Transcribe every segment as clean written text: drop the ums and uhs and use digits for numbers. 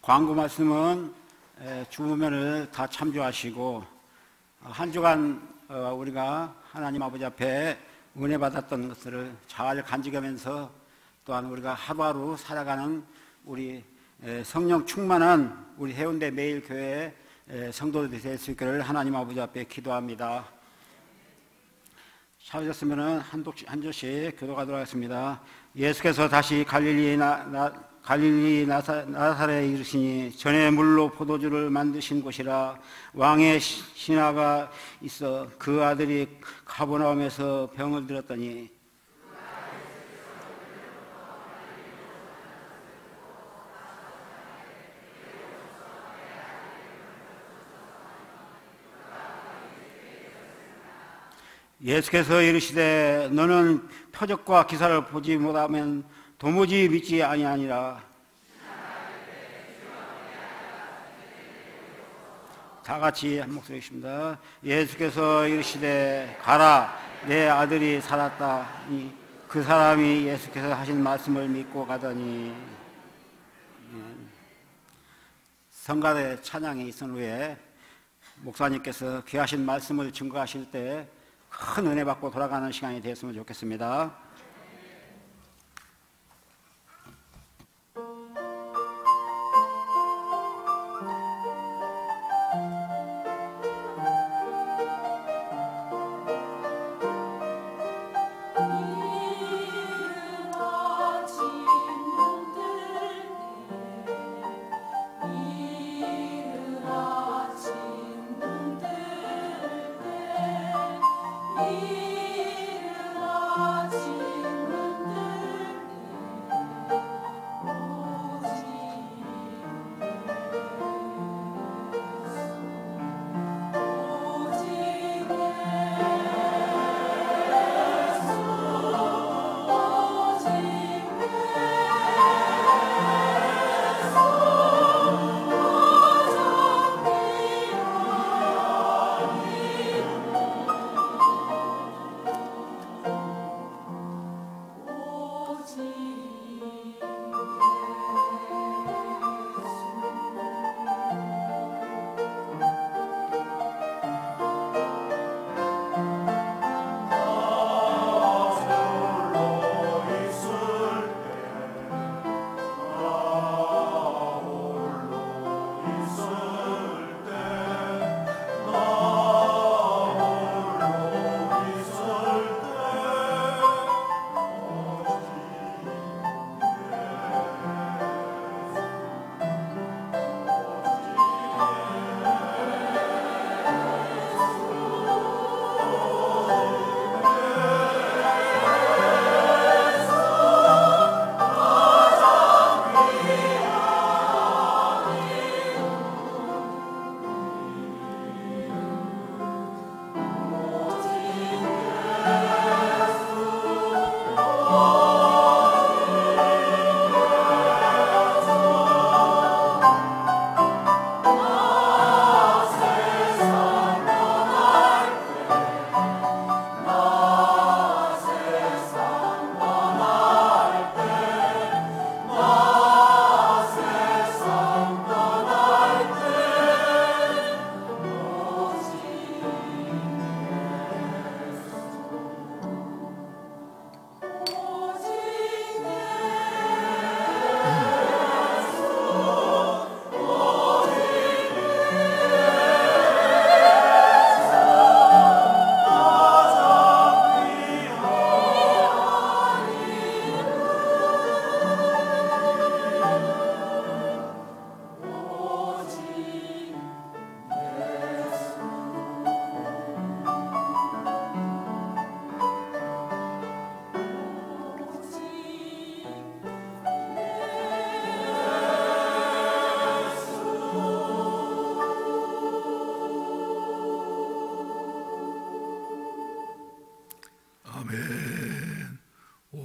광고 말씀은 주문을 다 참조하시고 한 주간 우리가 하나님 아버지 앞에 은혜 받았던 것들을 잘 간직하면서 또한 우리가 하루하루 살아가는 우리 성령 충만한 우리 해운대 매일교회 성도들이 될 수 있기를 하나님 아버지 앞에 기도합니다. 찾으셨으면 한 조씩 교도하도록 하겠습니다. 예수께서 다시 갈릴리 나사렛에 이르시니 전에 물로 포도주를 만드신 곳이라. 왕의 신하가 있어 그 아들이 가버나움에서 병을 들었더니 예수께서 이르시되 너는 표적과 기사를 보지 못하면 도무지 믿지 아니하니라. 다 같이 한 목소리입니다. 예수께서 이르시되 가라, 내 아들이 살았다. 그 사람이 예수께서 하신 말씀을 믿고 가더니. 성가대 찬양이 있은 후에 목사님께서 귀하신 말씀을 증거하실 때 큰 은혜 받고 돌아가는 시간이 되었으면 좋겠습니다.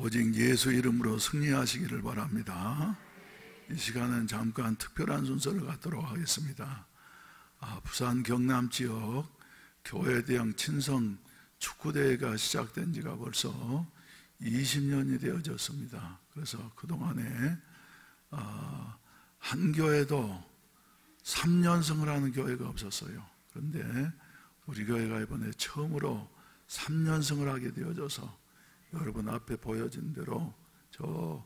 오직 예수 이름으로 승리하시기를 바랍니다. 이 시간은 잠깐 특별한 순서를 갖도록 하겠습니다. 부산 경남 지역 교회 대형 친선 축구대회가 시작된 지가 벌써 20년이 되어졌습니다. 그래서 그동안에 한 교회도 3년승을 하는 교회가 없었어요. 그런데 우리 교회가 이번에 처음으로 3년승을 하게 되어져서 여러분 앞에 보여진 대로 저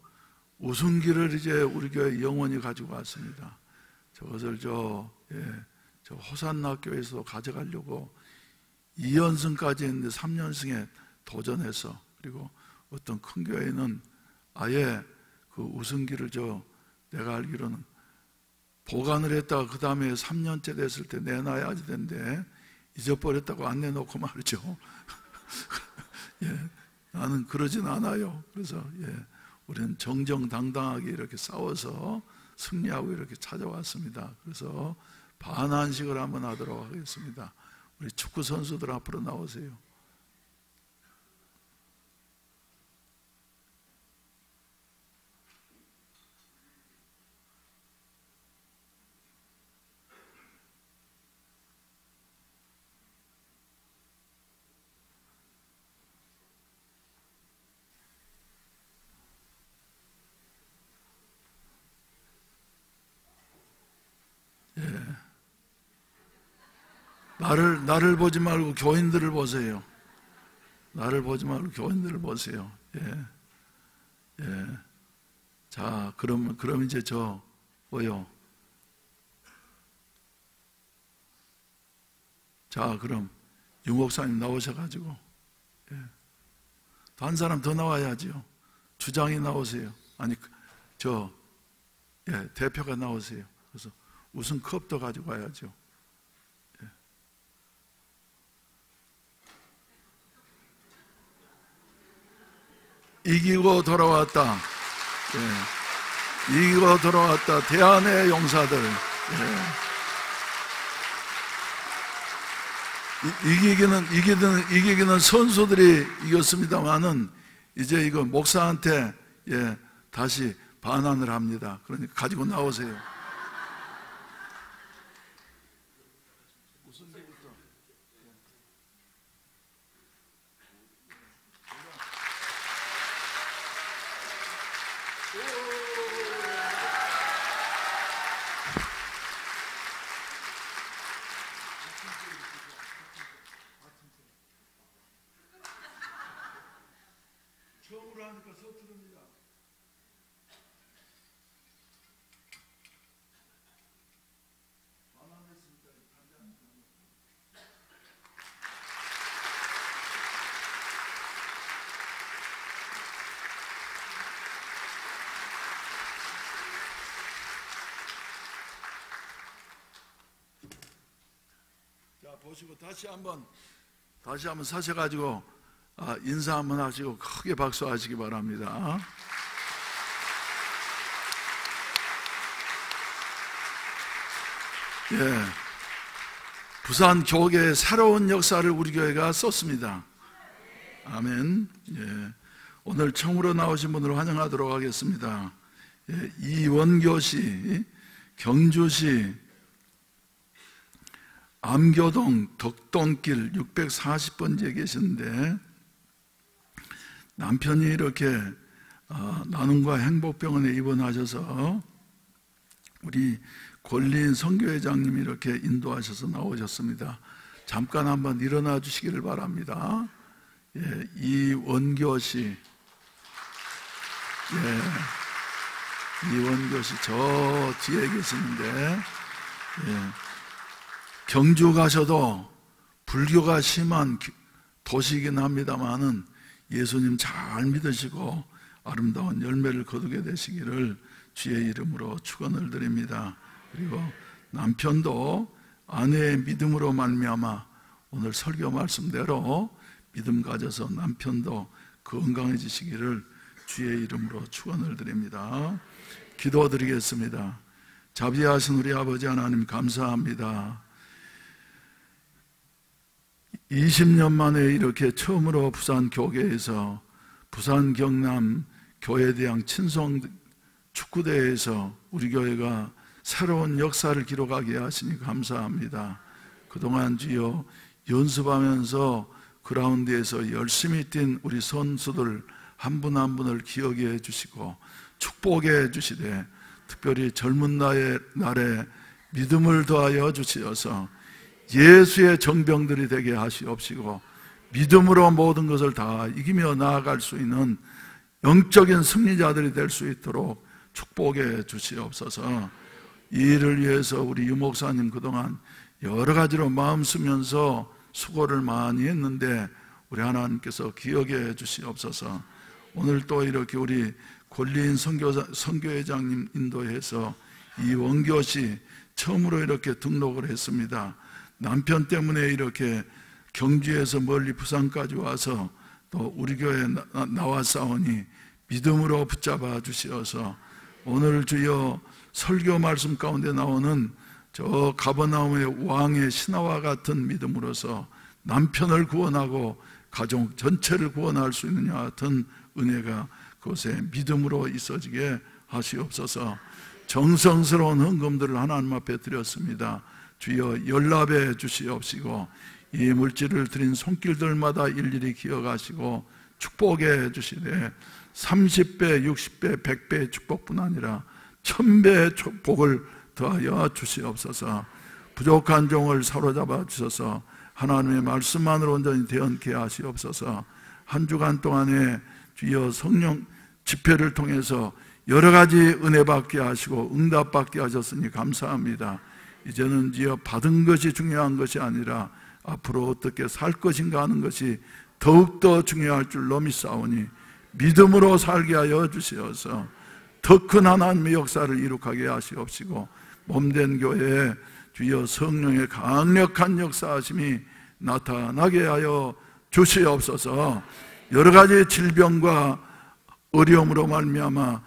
우승기를 이제 우리 교회 영원히 가지고 왔습니다. 저것을 저 호산나교에서 가져가려고 2연승까지 했는데 3년승에 도전해서, 그리고 어떤 큰 교회는 아예 그 우승기를 내가 알기로는 보관을 했다가 그 다음에 3년째 됐을 때 내놔야 되는데 잊어버렸다고 안 내놓고 말이죠. 예, 나는 그러진 않아요. 그래서 우리는 정정당당하게 이렇게 싸워서 승리하고 이렇게 찾아왔습니다. 그래서 반환식을 한번 하도록 하겠습니다. 우리 축구 선수들 앞으로 나오세요. 나를 보지 말고 교인들을 보세요. 나를 보지 말고 교인들을 보세요. 자, 그럼 이제 뭐요? 자, 그럼 유 목사님 나오셔가지고, 한 사람 더 나와야지요. 주장이 나오세요. 아니, 대표가 나오세요. 그래서 우승 컵도 가지고 와야죠. 이기고 돌아왔다. 이기고 돌아왔다. 대한의 용사들. 이기기는 선수들이 이겼습니다만은 이제 이거 목사한테 다시 반환을 합니다. 그러니까 가지고 나오세요. 처음으로 하니까 서투릅니다. 자, 보시고 다시 한번 서셔가지고 인사 한번 하시고 크게 박수하시기 바랍니다. 부산 교계의 새로운 역사를 우리 교회가 썼습니다. 아멘. 오늘 처음으로 나오신 분을 환영하도록 하겠습니다. 이원교 씨, 경주시 암교동 덕동길 640번지에 계시는데 남편이 이렇게 나눔과 행복병원에 입원하셔서 우리 권리인 선교회장님이 이렇게 인도하셔서 나오셨습니다. 잠깐 한번 일어나 주시기를 바랍니다. 이원교 씨, 이원교 씨 저 뒤에 계시는데 경주 가셔도 불교가 심한 도시이긴 합니다만은 예수님 잘 믿으시고 아름다운 열매를 거두게 되시기를 주의 이름으로 축원을 드립니다. 그리고 남편도 아내의 믿음으로 말미암아 오늘 설교 말씀대로 믿음 가져서 남편도 건강해지시기를 주의 이름으로 축원을 드립니다. 기도드리겠습니다. 자비하신 우리 아버지 하나님 감사합니다. 20년 만에 이렇게 처음으로 부산 교계에서 부산 경남 교회대항 친송 축구대회에서 우리 교회가 새로운 역사를 기록하게 하시니 감사합니다. 그동안 주여 연습하면서 그라운드에서 열심히 뛴 우리 선수들 한 분 한 분을 기억해 주시고 축복해 주시되 특별히 젊은 날에 믿음을 더하여 주시어서 예수의 정병들이 되게 하시옵시고 믿음으로 모든 것을 다 이기며 나아갈 수 있는 영적인 승리자들이 될 수 있도록 축복해 주시옵소서. 이 일을 위해서 우리 유 목사님 그동안 여러 가지로 마음 쓰면서 수고를 많이 했는데 우리 하나님께서 기억해 주시옵소서. 오늘 또 이렇게 우리 권리인 선교회장님 인도해서 이 원교시 처음으로 이렇게 등록을 했습니다. 남편 때문에 이렇게 경주에서 멀리 부산까지 와서 또 우리 교회에 나왔사오니 믿음으로 붙잡아 주시어서 오늘 주여 설교 말씀 가운데 나오는 저 가버나움의 왕의 신하와 같은 믿음으로서 남편을 구원하고 가족 전체를 구원할 수 있느냐 같은 은혜가 그곳에 믿음으로 있어지게 하시옵소서. 정성스러운 헌금들을 하나님 앞에 드렸습니다. 주여 연락해 주시옵시고 이 물질을 드린 손길들마다 일일이 기억하시고 축복해 주시되 30배, 60배, 100배의 축복뿐 아니라 1000배의 축복을 더하여 주시옵소서. 부족한 종을 사로잡아 주셔서 하나님의 말씀만으로 온전히 대언케 하시옵소서. 한 주간 동안에 주여 성령 집회를 통해서 여러 가지 은혜 받게 하시고 응답 받게 하셨으니 감사합니다. 이제는 주여 받은 것이 중요한 것이 아니라 앞으로 어떻게 살 것인가 하는 것이 더욱더 중요할 줄로 믿사오니 믿음으로 살게 하여 주시어서 더 큰 하나님의 역사를 이룩하게 하시옵시고 몸된 교회에 주여 성령의 강력한 역사하심이 나타나게 하여 주시옵소서. 여러 가지 질병과 어려움으로 말미암아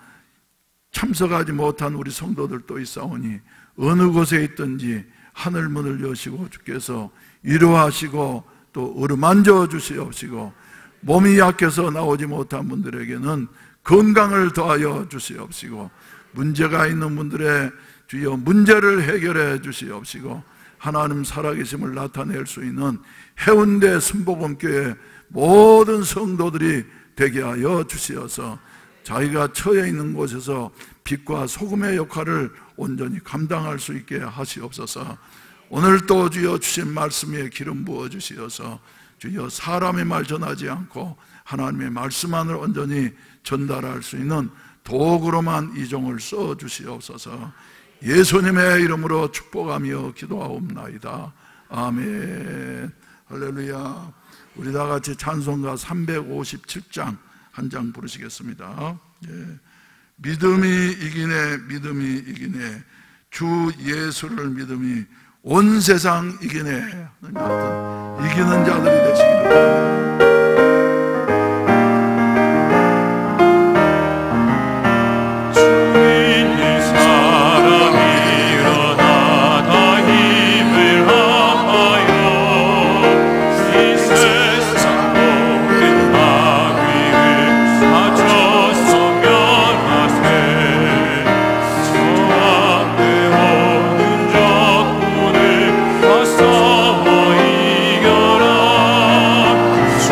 참석하지 못한 우리 성도들도 있사오니 어느 곳에 있든지 하늘문을 여시고 주께서 위로하시고 또 어루만져 주시옵시고 몸이 약해서 나오지 못한 분들에게는 건강을 더하여 주시옵시고 문제가 있는 분들의 주여 문제를 해결해 주시옵시고 하나님 살아계심을 나타낼 수 있는 해운대 순복음교회 모든 성도들이 되게 하여 주시어서 자기가 처해 있는 곳에서 빛과 소금의 역할을 온전히 감당할 수 있게 하시옵소서. 오늘 또 주여 주신 말씀에 기름 부어 주시어서 주여 사람의 말 전하지 않고 하나님의 말씀만을 온전히 전달할 수 있는 도구로만 이 종을 써 주시옵소서. 예수님의 이름으로 축복하며 기도하옵나이다. 아멘. 할렐루야. 우리 다 같이 찬송가 357장 한 장 부르시겠습니다. 예. 믿음이 이기네, 믿음이 이기네, 주 예수를 믿음이 온 세상 이기네. 이기는 자들이 되시기를 바랍니다. 주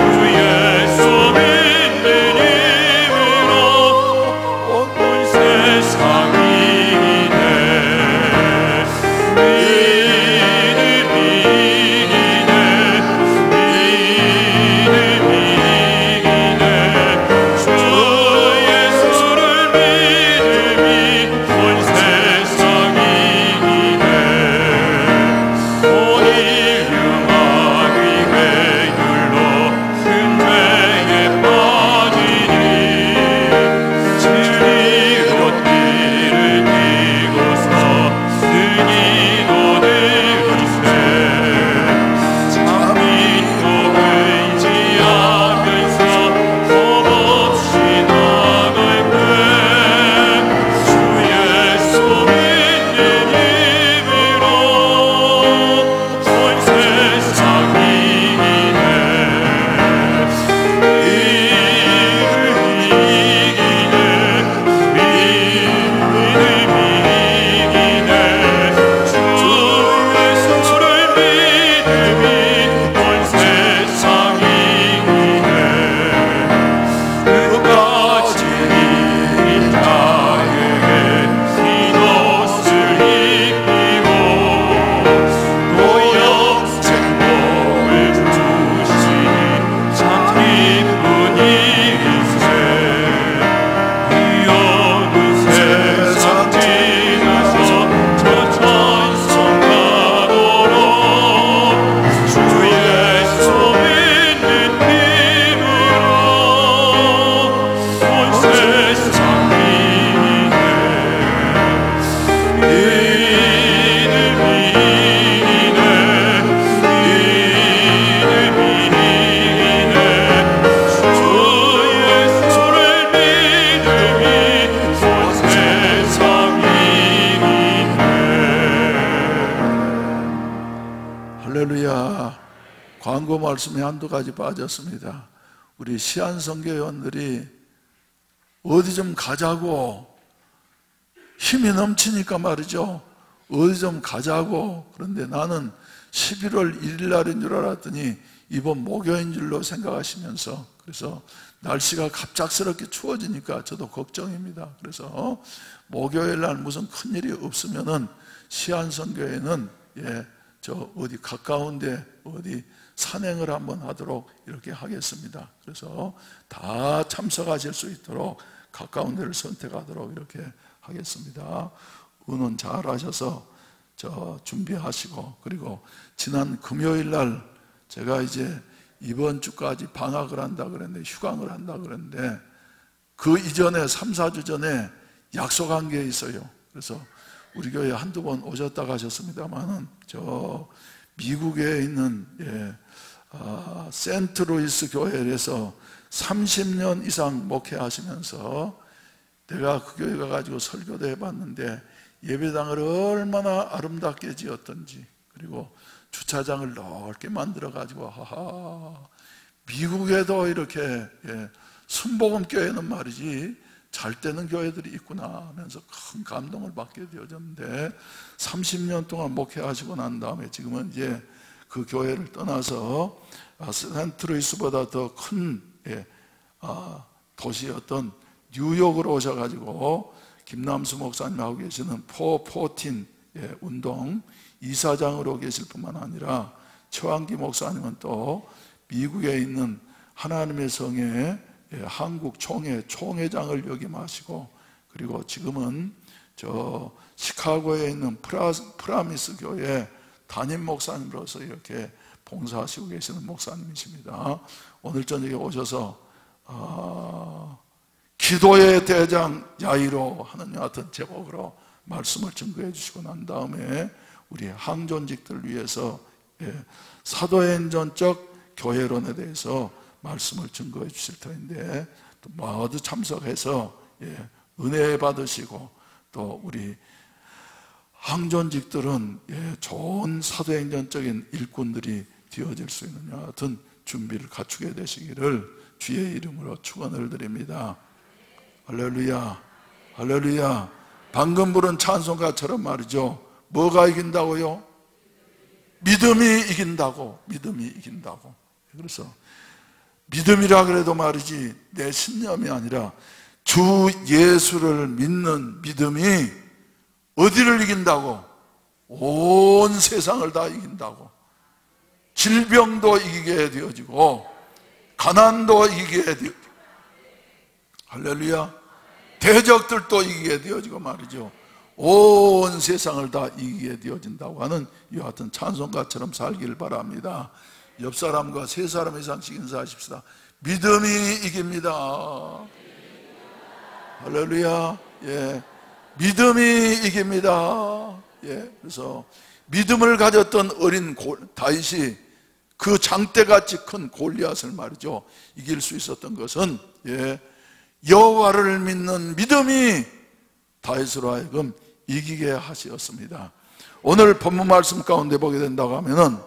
할렐루야. 광고 말씀에 한두 가지 빠졌습니다. 우리 시안선교회원들이 어디 좀 가자고, 힘이 넘치니까 말이죠. 어디 좀 가자고. 그런데 나는 11월 1일 날인 줄 알았더니 이번 목요인 줄로 생각하시면서, 그래서 날씨가 갑작스럽게 추워지니까 저도 걱정입니다. 그래서 목요일 날 무슨 큰일이 없으면은 시안선교회는 저 어디 가까운데 어디 산행을 한번 하도록 이렇게 하겠습니다. 그래서 다 참석하실 수 있도록 가까운 데를 선택하도록 이렇게 하겠습니다. 의논 잘 하셔서 저 준비하시고, 그리고 지난 금요일 날 제가 이제 이번 주까지 방학을 한다 그랬는데, 휴강을 한다 그랬는데, 그 이전에 3, 4주 전에 약속한 게 있어요. 그래서 우리 교회 한두 번 오셨다 가셨습니다만은 저 미국에 있는 센트루이스 교회에서 30년 이상 목회하시면서 내가 그 교회 가가지고 설교도 해봤는데 예배당을 얼마나 아름답게 지었던지, 그리고 주차장을 넓게 만들어가지고 미국에도 이렇게 순복음교회는 말이지 잘 되는 교회들이 있구나 하면서 큰 감동을 받게 되어졌는데, 30년 동안 목회하시고 난 다음에 지금은 이제 그 교회를 떠나서 센트루이스보다 더 큰 도시였던 뉴욕으로 오셔가지고 김남수 목사님 하고 계시는 포포틴 운동 이사장으로 계실 뿐만 아니라 최환기 목사님은 또 미국에 있는 하나님의 성의 한국 총회장을 역임하시고, 그리고 지금은 저 시카고에 있는 프라미스 교회 담임 목사님으로서 이렇게 봉사하시고 계시는 목사님이십니다. 오늘 저녁에 오셔서 기도의 대장 야이로 하는 여하튼 제목으로 말씀을 증거해 주시고 난 다음에 우리 항존직들을 위해서 사도행전적 교회론에 대해서 말씀을 증거해 주실 터인데, 또 모두 참석해서 은혜 받으시고, 또 우리 항존직들은 좋은 사도행전적인 일꾼들이 되어질 수 있는 여하튼 준비를 갖추게 되시기를 주의 이름으로 축원을 드립니다. 할렐루야, 할렐루야. 방금 부른 찬송가처럼 말이죠, 뭐가 이긴다고요? 믿음이 이긴다고, 믿음이 이긴다고. 그래서 믿음이라 그래도 말이지 내 신념이 아니라 주 예수를 믿는 믿음이 어디를 이긴다고? 온 세상을 다 이긴다고. 질병도 이기게 되어지고 가난도 이기게 되어지고, 할렐루야, 대적들도 이기게 되어지고 말이죠, 온 세상을 다 이기게 되어진다고 하는 이와 같은 찬송가처럼 살기를 바랍니다. 옆 사람과 3사람 이상씩 인사하십시다. 믿음이 이깁니다. 할렐루야. 믿음이 이깁니다. 그래서 믿음을 가졌던 어린 다윗이 그 장대같이 큰 골리앗을 말이죠 이길 수 있었던 것은 여호와를 믿는 믿음이 다윗으로 하여금 이기게 하시었습니다. 오늘 본문 말씀 가운데 보게 된다고 하면은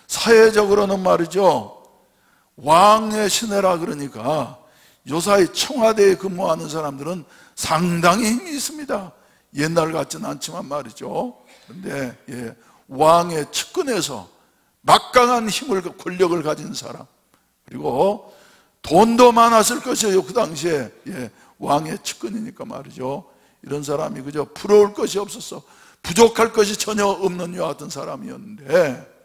사회적으로는 말이죠 왕의 시내라 그러니까 요사이 청와대에 근무하는 사람들은 상당히 힘이 있습니다. 옛날 같지는 않지만 말이죠. 그런데 왕의 측근에서 막강한 힘을, 권력을 가진 사람, 그리고 돈도 많았을 것이에요. 그 당시에 왕의 측근이니까 말이죠. 이런 사람이 그저 부러울 것이 없었어, 부족할 것이 전혀 없는 이와 같은 사람이었는데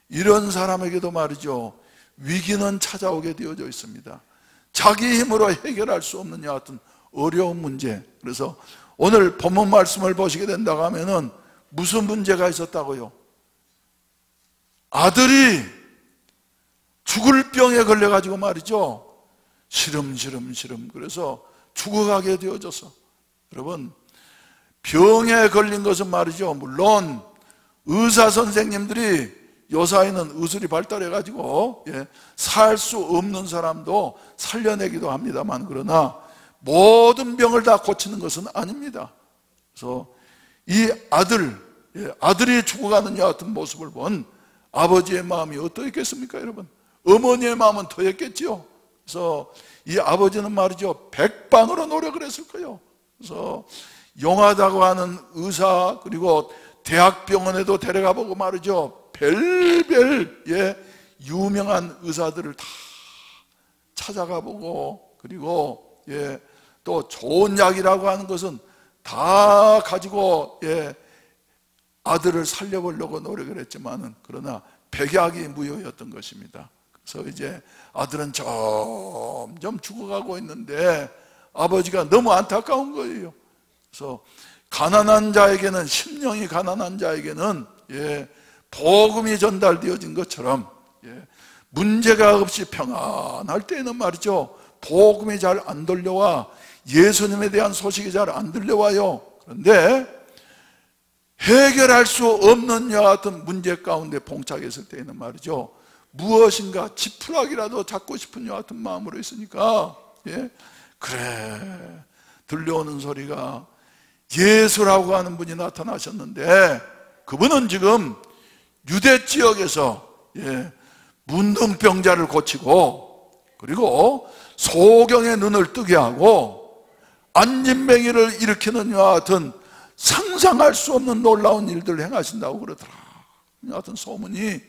이런 사람에게도 말이죠 위기는 찾아오게 되어져 있습니다. 자기 힘으로 해결할 수 없는 이와 같은 어려운 문제. 그래서 오늘 본문 말씀을 보시게 된다고 하면은 무슨 문제가 있었다고요? 아들이 죽을 병에 걸려가지고 말이죠 시름시름 그래서 죽어가게 되어져서, 여러분 병에 걸린 것은 말이죠 물론 의사 선생님들이 요사이는 의술이 발달해가지고 살 수 없는 사람도 살려내기도 합니다만, 그러나 모든 병을 다 고치는 것은 아닙니다. 그래서 이 아들 아들이 죽어가는 여하튼 모습을 본 아버지의 마음이 어떠했겠습니까, 여러분? 어머니의 마음은 더했겠지요. 그래서 이 아버지는 말이죠, 백방으로 노력을 했을 거예요. 그래서 용하다고 하는 의사, 그리고 대학병원에도 데려가 보고 말이죠, 별별 유명한 의사들을 다 찾아가 보고, 그리고 또 좋은 약이라고 하는 것은 다 가지고 아들을 살려보려고 노력을 했지만은, 그러나 백약이 무효였던 것입니다. 그래서 이제 아들은 점점 죽어가고 있는데 아버지가 너무 안타까운 거예요. 그래서 가난한 자에게는, 심령이 가난한 자에게는 복음이 전달되어진 것처럼 문제가 없이 평안할 때에는 말이죠, 복음이 잘 안 들려와, 예수님에 대한 소식이 잘 안 들려와요. 그런데 해결할 수 없는 여하튼 문제 가운데 봉착했을 때에는 말이죠, 무엇인가 지푸라기라도 잡고 싶은 여하튼 마음으로 있으니까 그래, 들려오는 소리가 예수라고 하는 분이 나타나셨는데, 그분은 지금 유대 지역에서 문둥병자를 고치고, 그리고 소경의 눈을 뜨게 하고 안진뱅이를 일으키는 여하튼 상상할 수 없는 놀라운 일들을 행하신다고 그러더라. 여하튼 소문이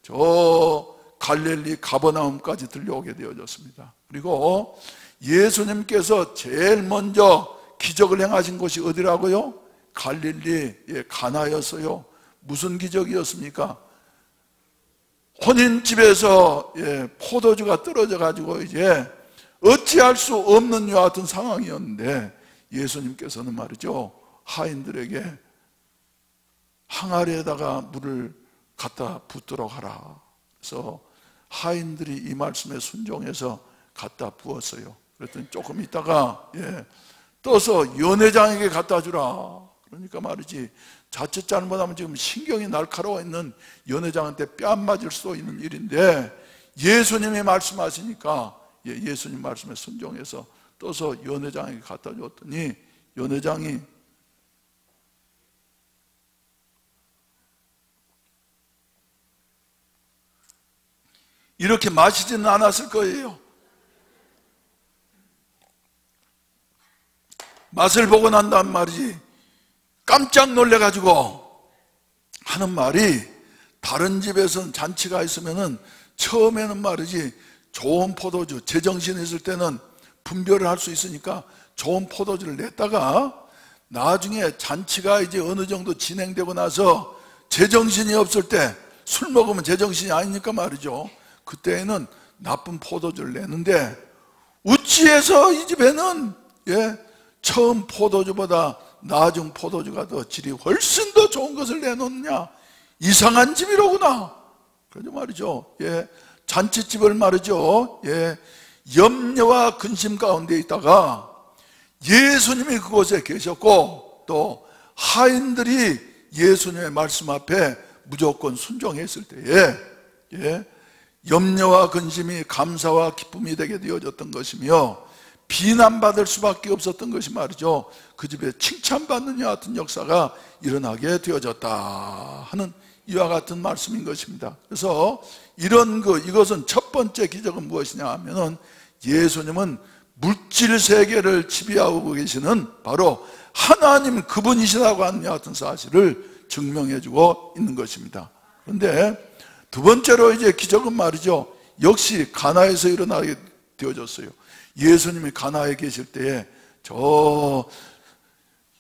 저 갈릴리 가버나움까지 들려오게 되어졌습니다. 그리고 예수님께서 제일 먼저 기적을 행하신 곳이 어디라고요? 갈릴리 가나였어요. 무슨 기적이었습니까? 혼인집에서 포도주가 떨어져 가지고 이제 어찌할 수 없는 여하튼 상황이었는데, 예수님께서는 말이죠, 하인들에게 항아리에다가 물을 갖다 붓도록 하라. 그래서 하인들이 이 말씀에 순종해서 갖다 부었어요. 그랬더니 조금 있다가 떠서 연회장에게 갖다 주라. 그러니까 말이지, 자칫 잘못하면 지금 신경이 날카로워 있는 연회장한테 뺨 맞을 수도 있는 일인데, 예수님이 말씀하시니까 예수님 말씀에 순종해서 떠서 연회장에게 갖다 줬더니, 연회장이 이렇게 마시지는 않았을 거예요. 맛을 보고 난 다음 말이지, 깜짝 놀래가지고 하는 말이, 다른 집에서는 잔치가 있으면은 처음에는 말이지, 좋은 포도주, 제정신이 있을 때는 분별을 할 수 있으니까 좋은 포도주를 냈다가, 나중에 잔치가 이제 어느 정도 진행되고 나서 제정신이 없을 때, 술 먹으면 제정신이 아니니까 말이죠, 그때에는 나쁜 포도주를 내는데, 어찌해서 이 집에는 처음 포도주보다 나중 포도주가 더 질이 훨씬 더 좋은 것을 내놓느냐, 이상한 집이로구나. 그러죠 말이죠. 잔치집을 말이죠, 염려와 근심 가운데 있다가 예수님이 그곳에 계셨고, 또 하인들이 예수님의 말씀 앞에 무조건 순종했을 때에 염려와 근심이 감사와 기쁨이 되게 되어졌던 것이며, 비난받을 수밖에 없었던 것이 말이죠, 그 집에 칭찬받는 여하튼 역사가 일어나게 되어졌다 하는 이와 같은 말씀인 것입니다. 그래서 이것은 첫 번째 기적은 무엇이냐 하면은, 예수님은 물질 세계를 지배하고 계시는 바로 하나님 그분이시라고 하는 여하튼 사실을 증명해주고 있는 것입니다. 그런데 두 번째로 이제 기적은 말이죠, 역시 가나에서 일어나게 되어졌어요. 예수님이 가나에 계실 때에 저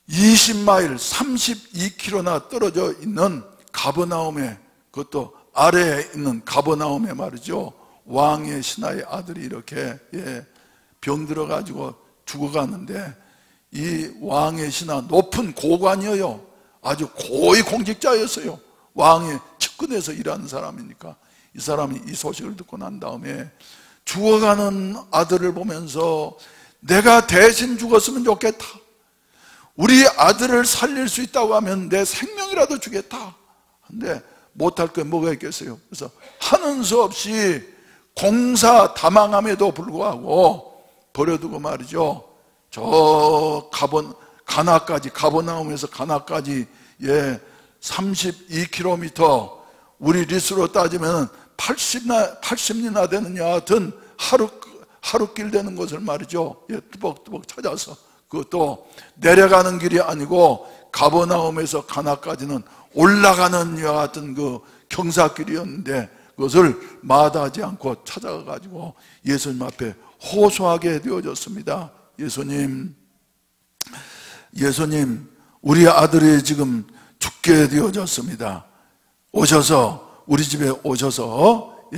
20마일 32km나 떨어져 있는 가버나움에, 그것도 아래에 있는 가버나움에 말이죠, 왕의 신하의 아들이 이렇게 병들어 가지고 죽어가는데, 이 왕의 신하, 높은 고관이어요. 아주 고위 공직자였어요. 왕의 측근에서 일하는 사람이니까. 이 사람이 이 소식을 듣고 난 다음에 죽어가는 아들을 보면서, 내가 대신 죽었으면 좋겠다, 우리 아들을 살릴 수 있다고 하면 내 생명이라도 주겠다. 근데 못할 게 뭐가 있겠어요. 그래서 하는 수 없이 공사다망함에도 불구하고 버려두고 말이죠, 저 가버나움에서 가나까지 32km, 우리 리스로 따지면 80리나 되는 여하튼 하루길 되는 것을 말이죠. 뚜벅뚜벅 찾아서, 그것도 내려가는 길이 아니고 가버나움에서 가나까지는 올라가는 여하튼 그 경사길이었는데, 그것을 마다하지 않고 찾아가가지고 예수님 앞에 호소하게 되어졌습니다. 예수님, 우리 아들이 지금 죽게 되어졌습니다. 오셔서, 우리 집에 오셔서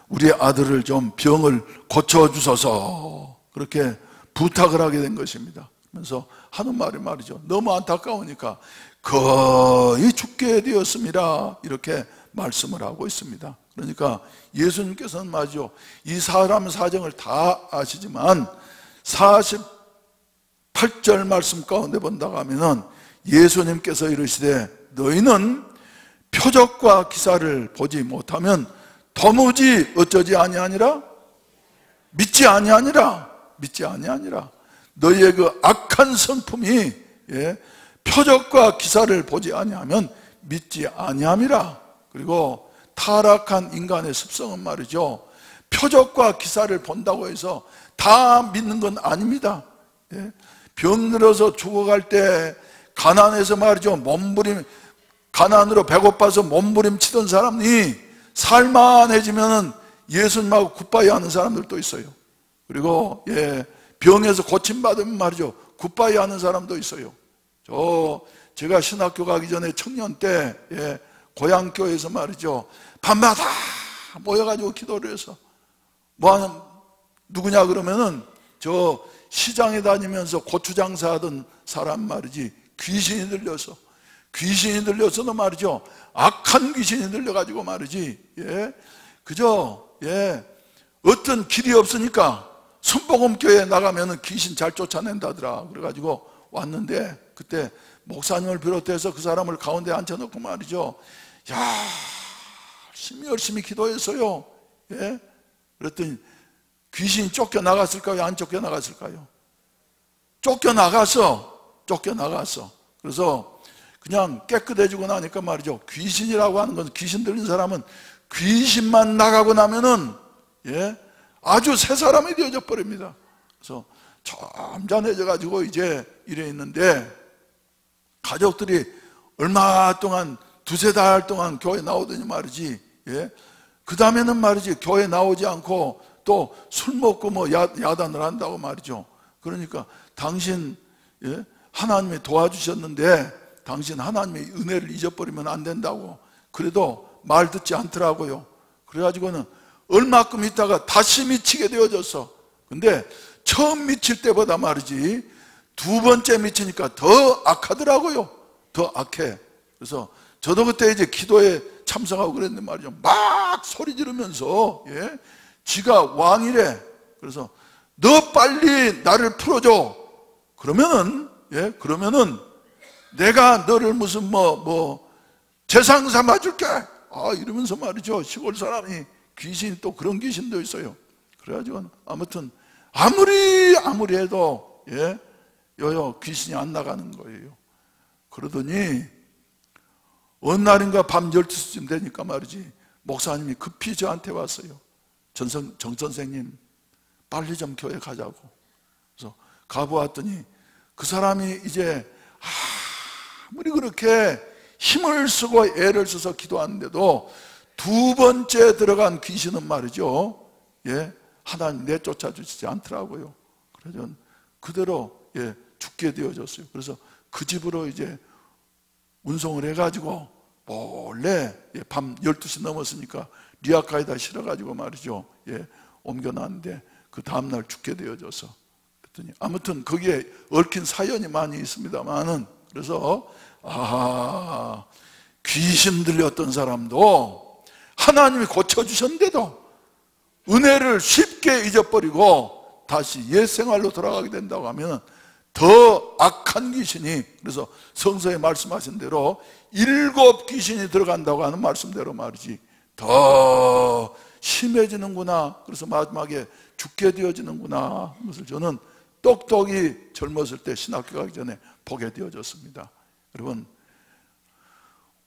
우리 아들을 좀 병을 고쳐주소서, 그렇게 부탁을 하게 된 것입니다. 그러면서 하는 말이 말이죠, 너무 안타까우니까 거의 죽게 되었습니다, 이렇게 말씀을 하고 있습니다. 그러니까 예수님께서는 말이죠, 이 사람 사정을 다 아시지만 48절 말씀 가운데 본다고 하면은 예수님께서 이르시되 너희는 표적과 기사를 보지 못하면 도무지 어쩌지 아니하니라? 믿지 아니하니라. 너희의 그 악한 성품이 표적과 기사를 보지 아니하면 믿지 아니함이라. 그리고 타락한 인간의 습성은 말이죠, 표적과 기사를 본다고 해서 다 믿는 건 아닙니다. 병 들어서 죽어갈 때 가난해서 말이죠, 가난으로 배고파서 몸부림치던 사람이 살만해지면은 예수님하고 굿바이 하는 사람들도 있어요. 그리고 병에서 고침받으면 말이죠, 굿바이 하는 사람도 있어요. 제가 신학교 가기 전에 청년 때 고향교회에서 말이죠, 밤마다 모여가지고 기도를 해서 누구냐 그러면은 저 시장에 다니면서 고추 장사하던 사람 말이지, 귀신이 들려서도 말이죠, 악한 귀신이 들려가지고 말이지, 그저 어떤 길이 없으니까 순복음교회에 나가면은 귀신 잘 쫓아낸다더라. 그래가지고 왔는데, 그때 목사님을 비롯해서 그 사람을 가운데 앉혀놓고 말이죠, 열심히 기도했어요. 그랬더니 귀신이 쫓겨나갔을까요? 안 쫓겨나갔을까요? 쫓겨나갔어. 그래서 그냥 깨끗해지고 나니까 말이죠, 귀신이라고 하는 것은, 귀신 들린 사람은 귀신만 나가고 나면은 아주 새 사람이 되어져 버립니다. 그래서 점잖해져 가지고 이제 이래 있는데, 가족들이 얼마 동안, 두세 달 동안 교회 나오더니 말이지, 그 다음에는 말이지 교회 나오지 않고 또 술 먹고 야단을 한다고 말이죠. 그러니까 당신 하나님이 도와주셨는데 당신 하나님의 은혜를 잊어버리면 안 된다고. 그래도 말 듣지 않더라고요. 그래가지고는 얼마큼 있다가 다시 미치게 되어졌어. 근데 처음 미칠 때보다 말이지 두 번째 미치니까 더 악하더라고요. 더 악해. 그래서 저도 그때 이제 기도에 참석하고 그랬는데 말이죠, 막 소리 지르면서 지가 왕이래. 그래서 너 빨리 나를 풀어줘. 그러면은 내가 너를 무슨 재상 삼아줄게. 이러면서 말이죠, 시골 사람이, 귀신이 또 그런 귀신도 있어요. 그래가지고 아무튼 아무리 해도 귀신이 안 나가는 거예요. 그러더니 어느 날인가 밤 12시쯤 되니까 말이지, 목사님이 급히 저한테 왔어요. 정 선생님, 빨리 좀 교회 가자고. 그래서 가보았더니 그 사람이 이제 아무리 그렇게 힘을 쓰고 애를 써서 기도하는데도 두 번째 들어간 귀신은 말이죠, 하나님 내쫓아 주시지 않더라고요. 그래서 그대로 죽게 되어졌어요. 그래서 그 집으로 이제 운송을 해가지고 몰래 밤 12시 넘었으니까 리아카에다 실어가지고 말이죠, 옮겨놨는데 그 다음날 죽게 되어져서. 그랬더니 아무튼 거기에 얽힌 사연이 많이 있습니다만은, 그래서 귀신 들렸던 사람도 하나님이 고쳐주셨는데도 은혜를 쉽게 잊어버리고 다시 옛 생활로 돌아가게 된다고 하면 더 악한 귀신이, 그래서 성서에 말씀하신 대로 7 귀신이 들어간다고 하는 말씀대로 말이지 더 심해지는구나. 그래서 마지막에 죽게 되어지는구나. 그것을 저는 똑똑히 젊었을 때 신학교 가기 전에 보게 되어졌습니다. 여러분,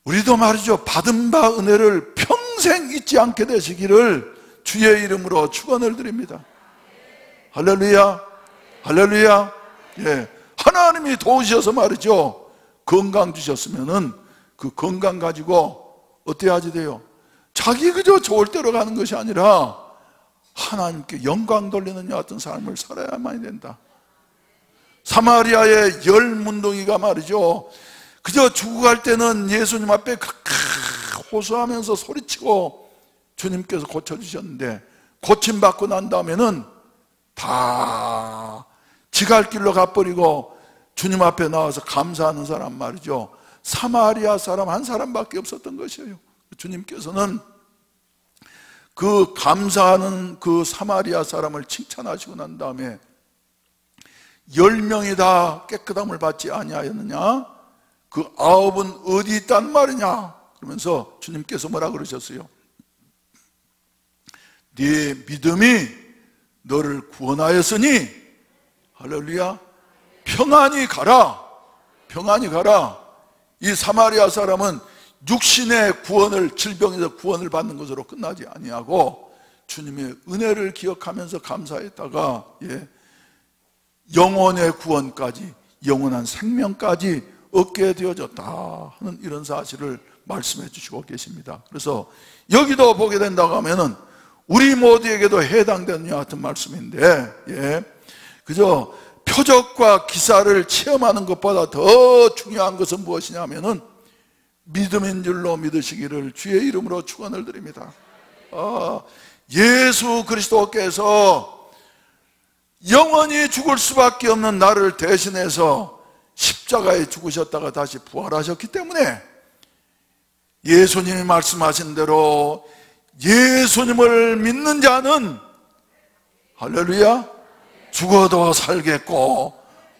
우리도 말이죠, 받은 바 은혜를 평생 잊지 않게 되시기를 주의 이름으로 축원을 드립니다. 할렐루야, 할렐루야. 예, 하나님이 도우셔서 말이죠, 건강 주셨으면은 그 건강 가지고 어떻게 하지 돼요? 자기 그저 좋을 대로 가는 것이 아니라 하나님께 영광 돌리는 여 같은 삶을 살아야만 된다. 사마리아의 열 문둥이가 말이죠, 그저 죽어갈 때는 예수님 앞에 호소하면서 소리치고 주님께서 고쳐주셨는데, 고침받고 난 다음에는 다 지갈 길로 가버리고 주님 앞에 나와서 감사하는 사람 말이죠, 사마리아 사람 한 사람밖에 없었던 것이에요. 주님께서는 그 감사하는 그 사마리아 사람을 칭찬하시고 난 다음에 10명이 다 깨끗함을 받지 아니하였느냐? 그 9은 어디 있단 말이냐? 그러면서 주님께서 뭐라 그러셨어요? 네 믿음이 너를 구원하였으니 할렐루야, 평안히 가라, 평안히 가라. 이 사마리아 사람은 육신의 구원을, 질병에서 구원을 받는 것으로 끝나지 아니하고 주님의 은혜를 기억하면서 감사했다가 영혼의 구원까지, 영원한 생명까지 얻게 되어졌다 하는 이런 사실을 말씀해 주시고 계십니다. 그래서 여기도 보게 된다고 하면은 우리 모두에게도 해당되는 여 같은 말씀인데, 그저 표적과 기사를 체험하는 것보다 더 중요한 것은 무엇이냐면은 믿음인 줄로 믿으시기를 주의 이름으로 축원을 드립니다. 예수 그리스도께서 영원히 죽을 수밖에 없는 나를 대신해서 십자가에 죽으셨다가 다시 부활하셨기 때문에 예수님이 말씀하신 대로 예수님을 믿는 자는 할렐루야, 죽어도 살겠고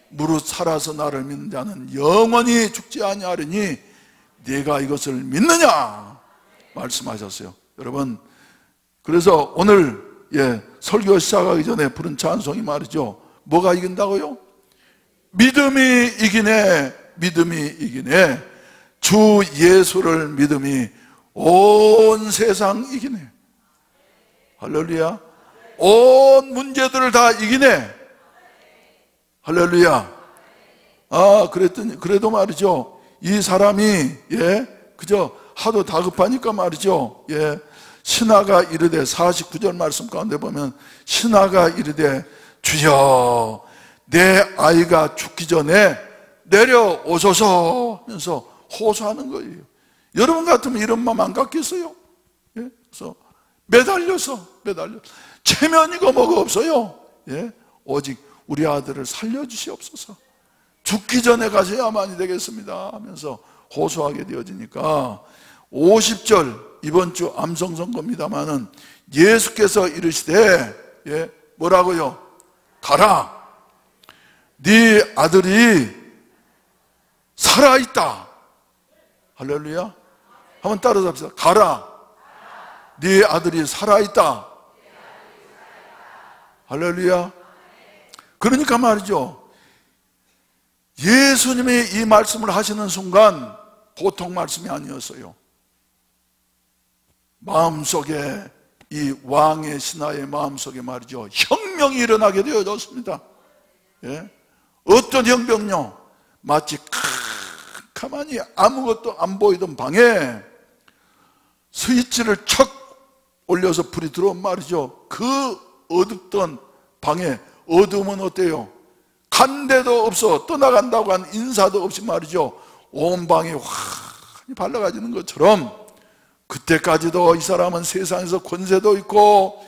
무릇 살아서 나를 믿는 자는 영원히 죽지 아니하리니 네가 이것을 믿느냐 말씀하셨어요. 여러분, 그래서 오늘 설교 시작하기 전에 부른 찬송이 말이죠, 뭐가 이긴다고요? 믿음이 이기네, 믿음이 이기네. 주 예수를 믿음이 온 세상 이기네. 할렐루야. 온 문제들을 다 이기네. 할렐루야. 그래도 말이죠, 이 사람이 그저 하도 다급하니까 말이죠, 신하가 이르되, 49절 말씀 가운데 보면 신하가 이르되 주여 내 아이가 죽기 전에 내려오소서 하면서 호소하는 거예요. 여러분 같으면 이런 마음 안 갖겠어요? 그래서 매달려서 체면이고 뭐가 없어요. 오직 우리 아들을 살려주시옵소서, 죽기 전에 가셔야만이 되겠습니다 하면서 호소하게 되어지니까 50절, 이번 주 암송 선거입니다마는 예수께서 이르시되 뭐라고요? 가라, 네 아들이 살아있다. 할렐루야. 한번 따라서 합시다. 가라, 네 아들이 살아있다. 할렐루야. 그러니까 말이죠, 예수님이 이 말씀을 하시는 순간 보통 말씀이 아니었어요. 마음속에, 이 왕의 신하의 마음속에 말이죠, 혁명이 일어나게 되어졌습니다. 어떤 혁명요? 마치 가만히 아무것도 안 보이던 방에 스위치를 척 올려서 불이 들어온 말이죠, 그 어둡던 방에 어둠은 어때요? 간데도 없어, 떠나간다고 한 인사도 없이 말이죠, 온 방이 환히 밝아지는 것처럼 그때까지도 이 사람은 세상에서 권세도 있고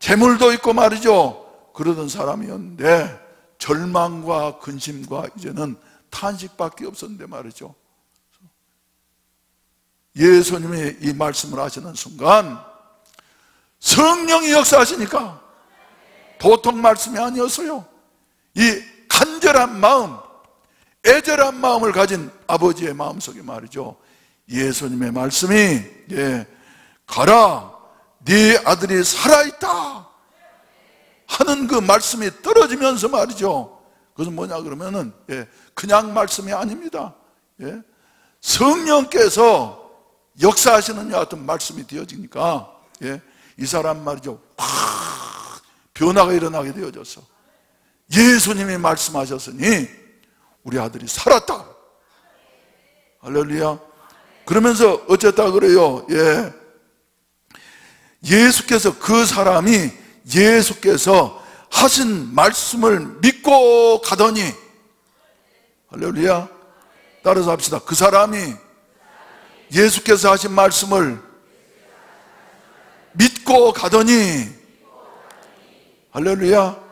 재물도 있고 말이죠, 그러던 사람이었는데 절망과 근심과 이제는 탄식밖에 없었는데 말이죠, 예수님이 이 말씀을 하시는 순간 성령이 역사하시니까 보통 말씀이 아니었어요. 이 간절한 마음, 애절한 마음을 가진 아버지의 마음속에 말이죠, 예수님의 말씀이 가라, 네 아들이 살아있다 하는 그 말씀이 떨어지면서 말이죠, 그것은 뭐냐 그러면은 그냥 말씀이 아닙니다. 성령께서 역사하시는 여하튼 말씀이 되어지니까 이 사람 말이죠, 확 변화가 일어나게 되어져서 예수님이 말씀하셨으니 우리 아들이 살았다. 할렐루야. 그러면서 어쨌다 그래요. 예수께서, 그 사람이 예수께서 하신 말씀을 믿고 가더니, 할렐루야. 따라서 합시다. 그 사람이 예수께서 하신 말씀을 믿고 가더니, 할렐루야.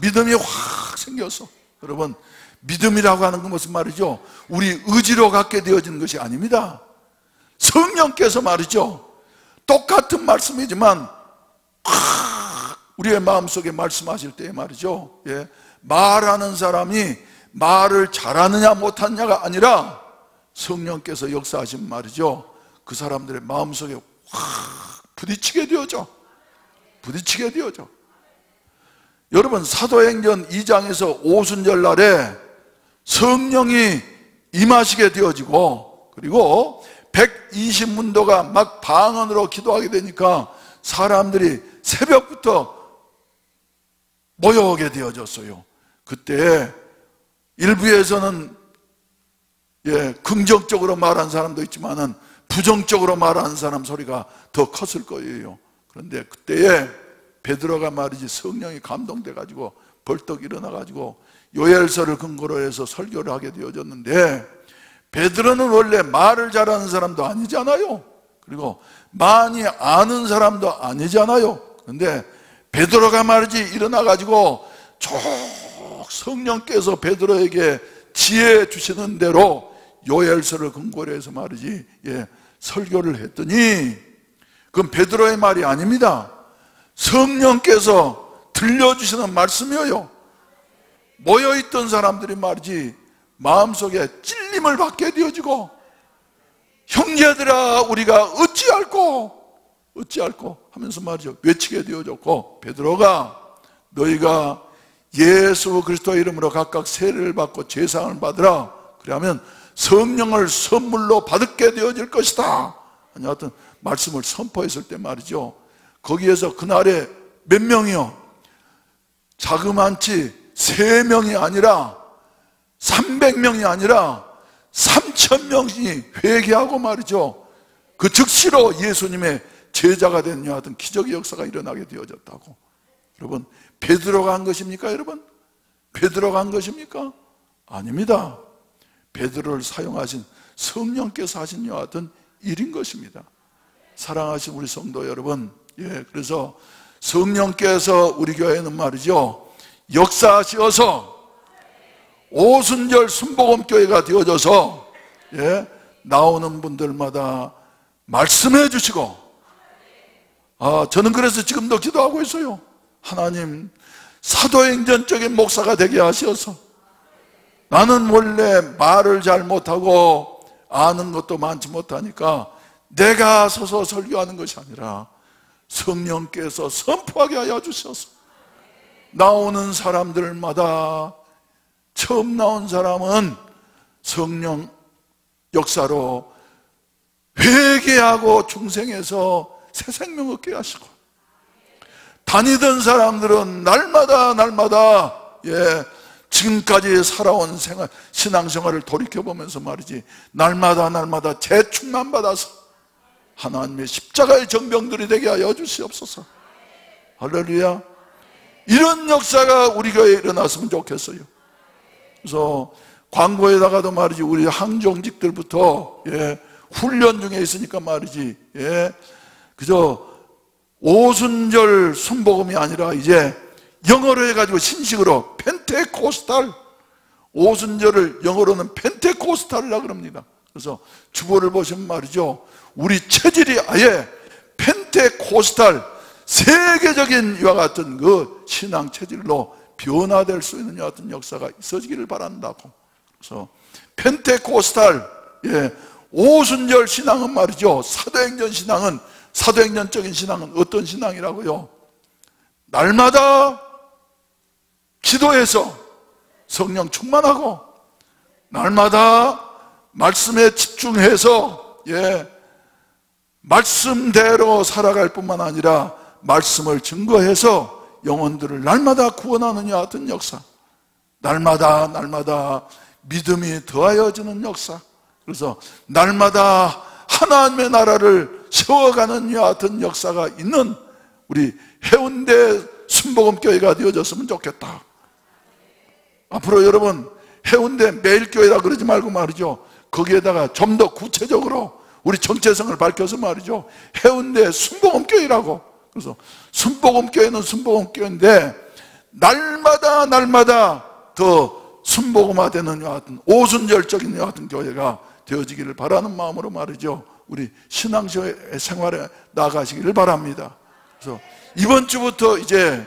믿음이 확 생겨서, 여러분, 믿음이라고 하는 건 무슨 말이죠? 우리 의지로 갖게 되어지는 것이 아닙니다. 성령께서 말이죠, 똑같은 말씀이지만 우리의 마음속에 말씀하실 때 말이죠, 말하는 사람이 말을 잘하느냐 못하느냐가 아니라 성령께서 역사하신 말이죠, 그 사람들의 마음속에 확 부딪히게 되어져. 여러분, 사도행전 2장에서 오순절 날에 성령이 임하시게 되어지고, 그리고 120문도가 막 방언으로 기도하게 되니까 사람들이 새벽부터 모여오게 되어졌어요. 그때 일부에서는 긍정적으로 말한 사람도 있지만은 부정적으로 말하는 사람 소리가 더 컸을 거예요. 그런데 그때에 베드로가 말이지, 성령이 감동돼 가지고 벌떡 일어나 가지고 요엘서를 근거로 해서 설교를 하게 되어졌는데, 베드로는 원래 말을 잘하는 사람도 아니잖아요. 그리고 많이 아는 사람도 아니잖아요. 그런데 베드로가 말이지 일어나 가지고 쭉 성령께서 베드로에게 지혜 주시는 대로 요엘서를 근거로 해서 말이지 설교를 했더니, 그건 베드로의 말이 아닙니다. 성령께서 들려주시는 말씀이에요. 모여있던 사람들이 말이지 마음속에 찔림을 받게 되어지고, 형제들아 우리가 어찌할꼬 하면서 말이죠, 외치게 되어졌고, 베드로가 너희가 예수 그리스도의 이름으로 각각 세례를 받고 제사함을 받으라, 그러면 성령을 선물로 받게 되어질 것이다, 하여튼 말씀을 선포했을 때 말이죠, 거기에서 그날에 몇 명이요? 자그만치 3명이 아니라 300명이 아니라 3000명이 회개하고 말이죠, 그 즉시로 예수님의 제자가 된 여하튼 기적의 역사가 일어나게 되어졌다고. 여러분, 베드로가 한 것입니까? 여러분, 베드로가 한 것입니까? 아닙니다. 베드로를 사용하신 성령께서 하신 여하튼 일인 것입니다. 사랑하신 우리 성도 여러분, 그래서 성령께서 우리 교회는 말이죠, 역사하시어서 오순절 순복음교회가 되어져서 나오는 분들마다 말씀해 주시고, 저는 그래서 지금도 기도하고 있어요. 하나님, 사도행전적인 목사가 되게 하셔서, 나는 원래 말을 잘 못하고 아는 것도 많지 못하니까 내가 서서 설교하는 것이 아니라 성령께서 선포하게 하여 주셔서, 나오는 사람들마다 처음 나온 사람은 성령 역사로 회개하고 중생해서 새 생명 얻게 하시고, 다니던 사람들은 날마다 지금까지 살아온 신앙생활을 돌이켜보면서 말이지, 날마다 재충만 받아서 하나님의 십자가의 정병들이 되게 하여 주시옵소서. 할렐루야. 이런 역사가 우리 교회에 일어났으면 좋겠어요. 그래서 광고에다가도 말이지, 우리 항정직들부터 훈련 중에 있으니까 말이지, 그저 오순절 순복음이 아니라 이제 영어로 해가지고 신식으로 펜테코스탈, 오순절을 영어로는 펜테코스탈이라고 그럽니다. 그래서 주보를 보시면 말이죠, 우리 체질이 아예 펜테코스탈, 세계적인 이와 같은 그 신앙 체질로 변화될 수 있는 이와 같은 역사가 있어지기를 바란다고. 그래서 펜테코스탈, 오순절 신앙은 말이죠, 사도행전적인 신앙은 어떤 신앙이라고요? 날마다 기도해서 성령 충만하고, 날마다 말씀에 집중해서 말씀대로 살아갈 뿐만 아니라 말씀을 증거해서 영혼들을 날마다 구원하는 이와 같은 역사, 날마다 믿음이 더하여지는 역사, 그래서 날마다 하나님의 나라를 세워가는 이와 같은 역사가 있는 우리 해운대 순복음교회가 되어졌으면 좋겠다. 앞으로 여러분 해운대 매일교회라 그러지 말고 말이죠, 거기에다가 좀 더 구체적으로 우리 정체성을 밝혀서 말이죠, 해운대 순복음교회라고. 그래서 순복음교회는 순복음교회인데 날마다 더 순복음화되는 이와 같은 오순절적인 이와 같은 교회가 되어지기를 바라는 마음으로 말이죠, 우리 신앙생활에 나가시기를 바랍니다. 그래서 이번 주부터 이제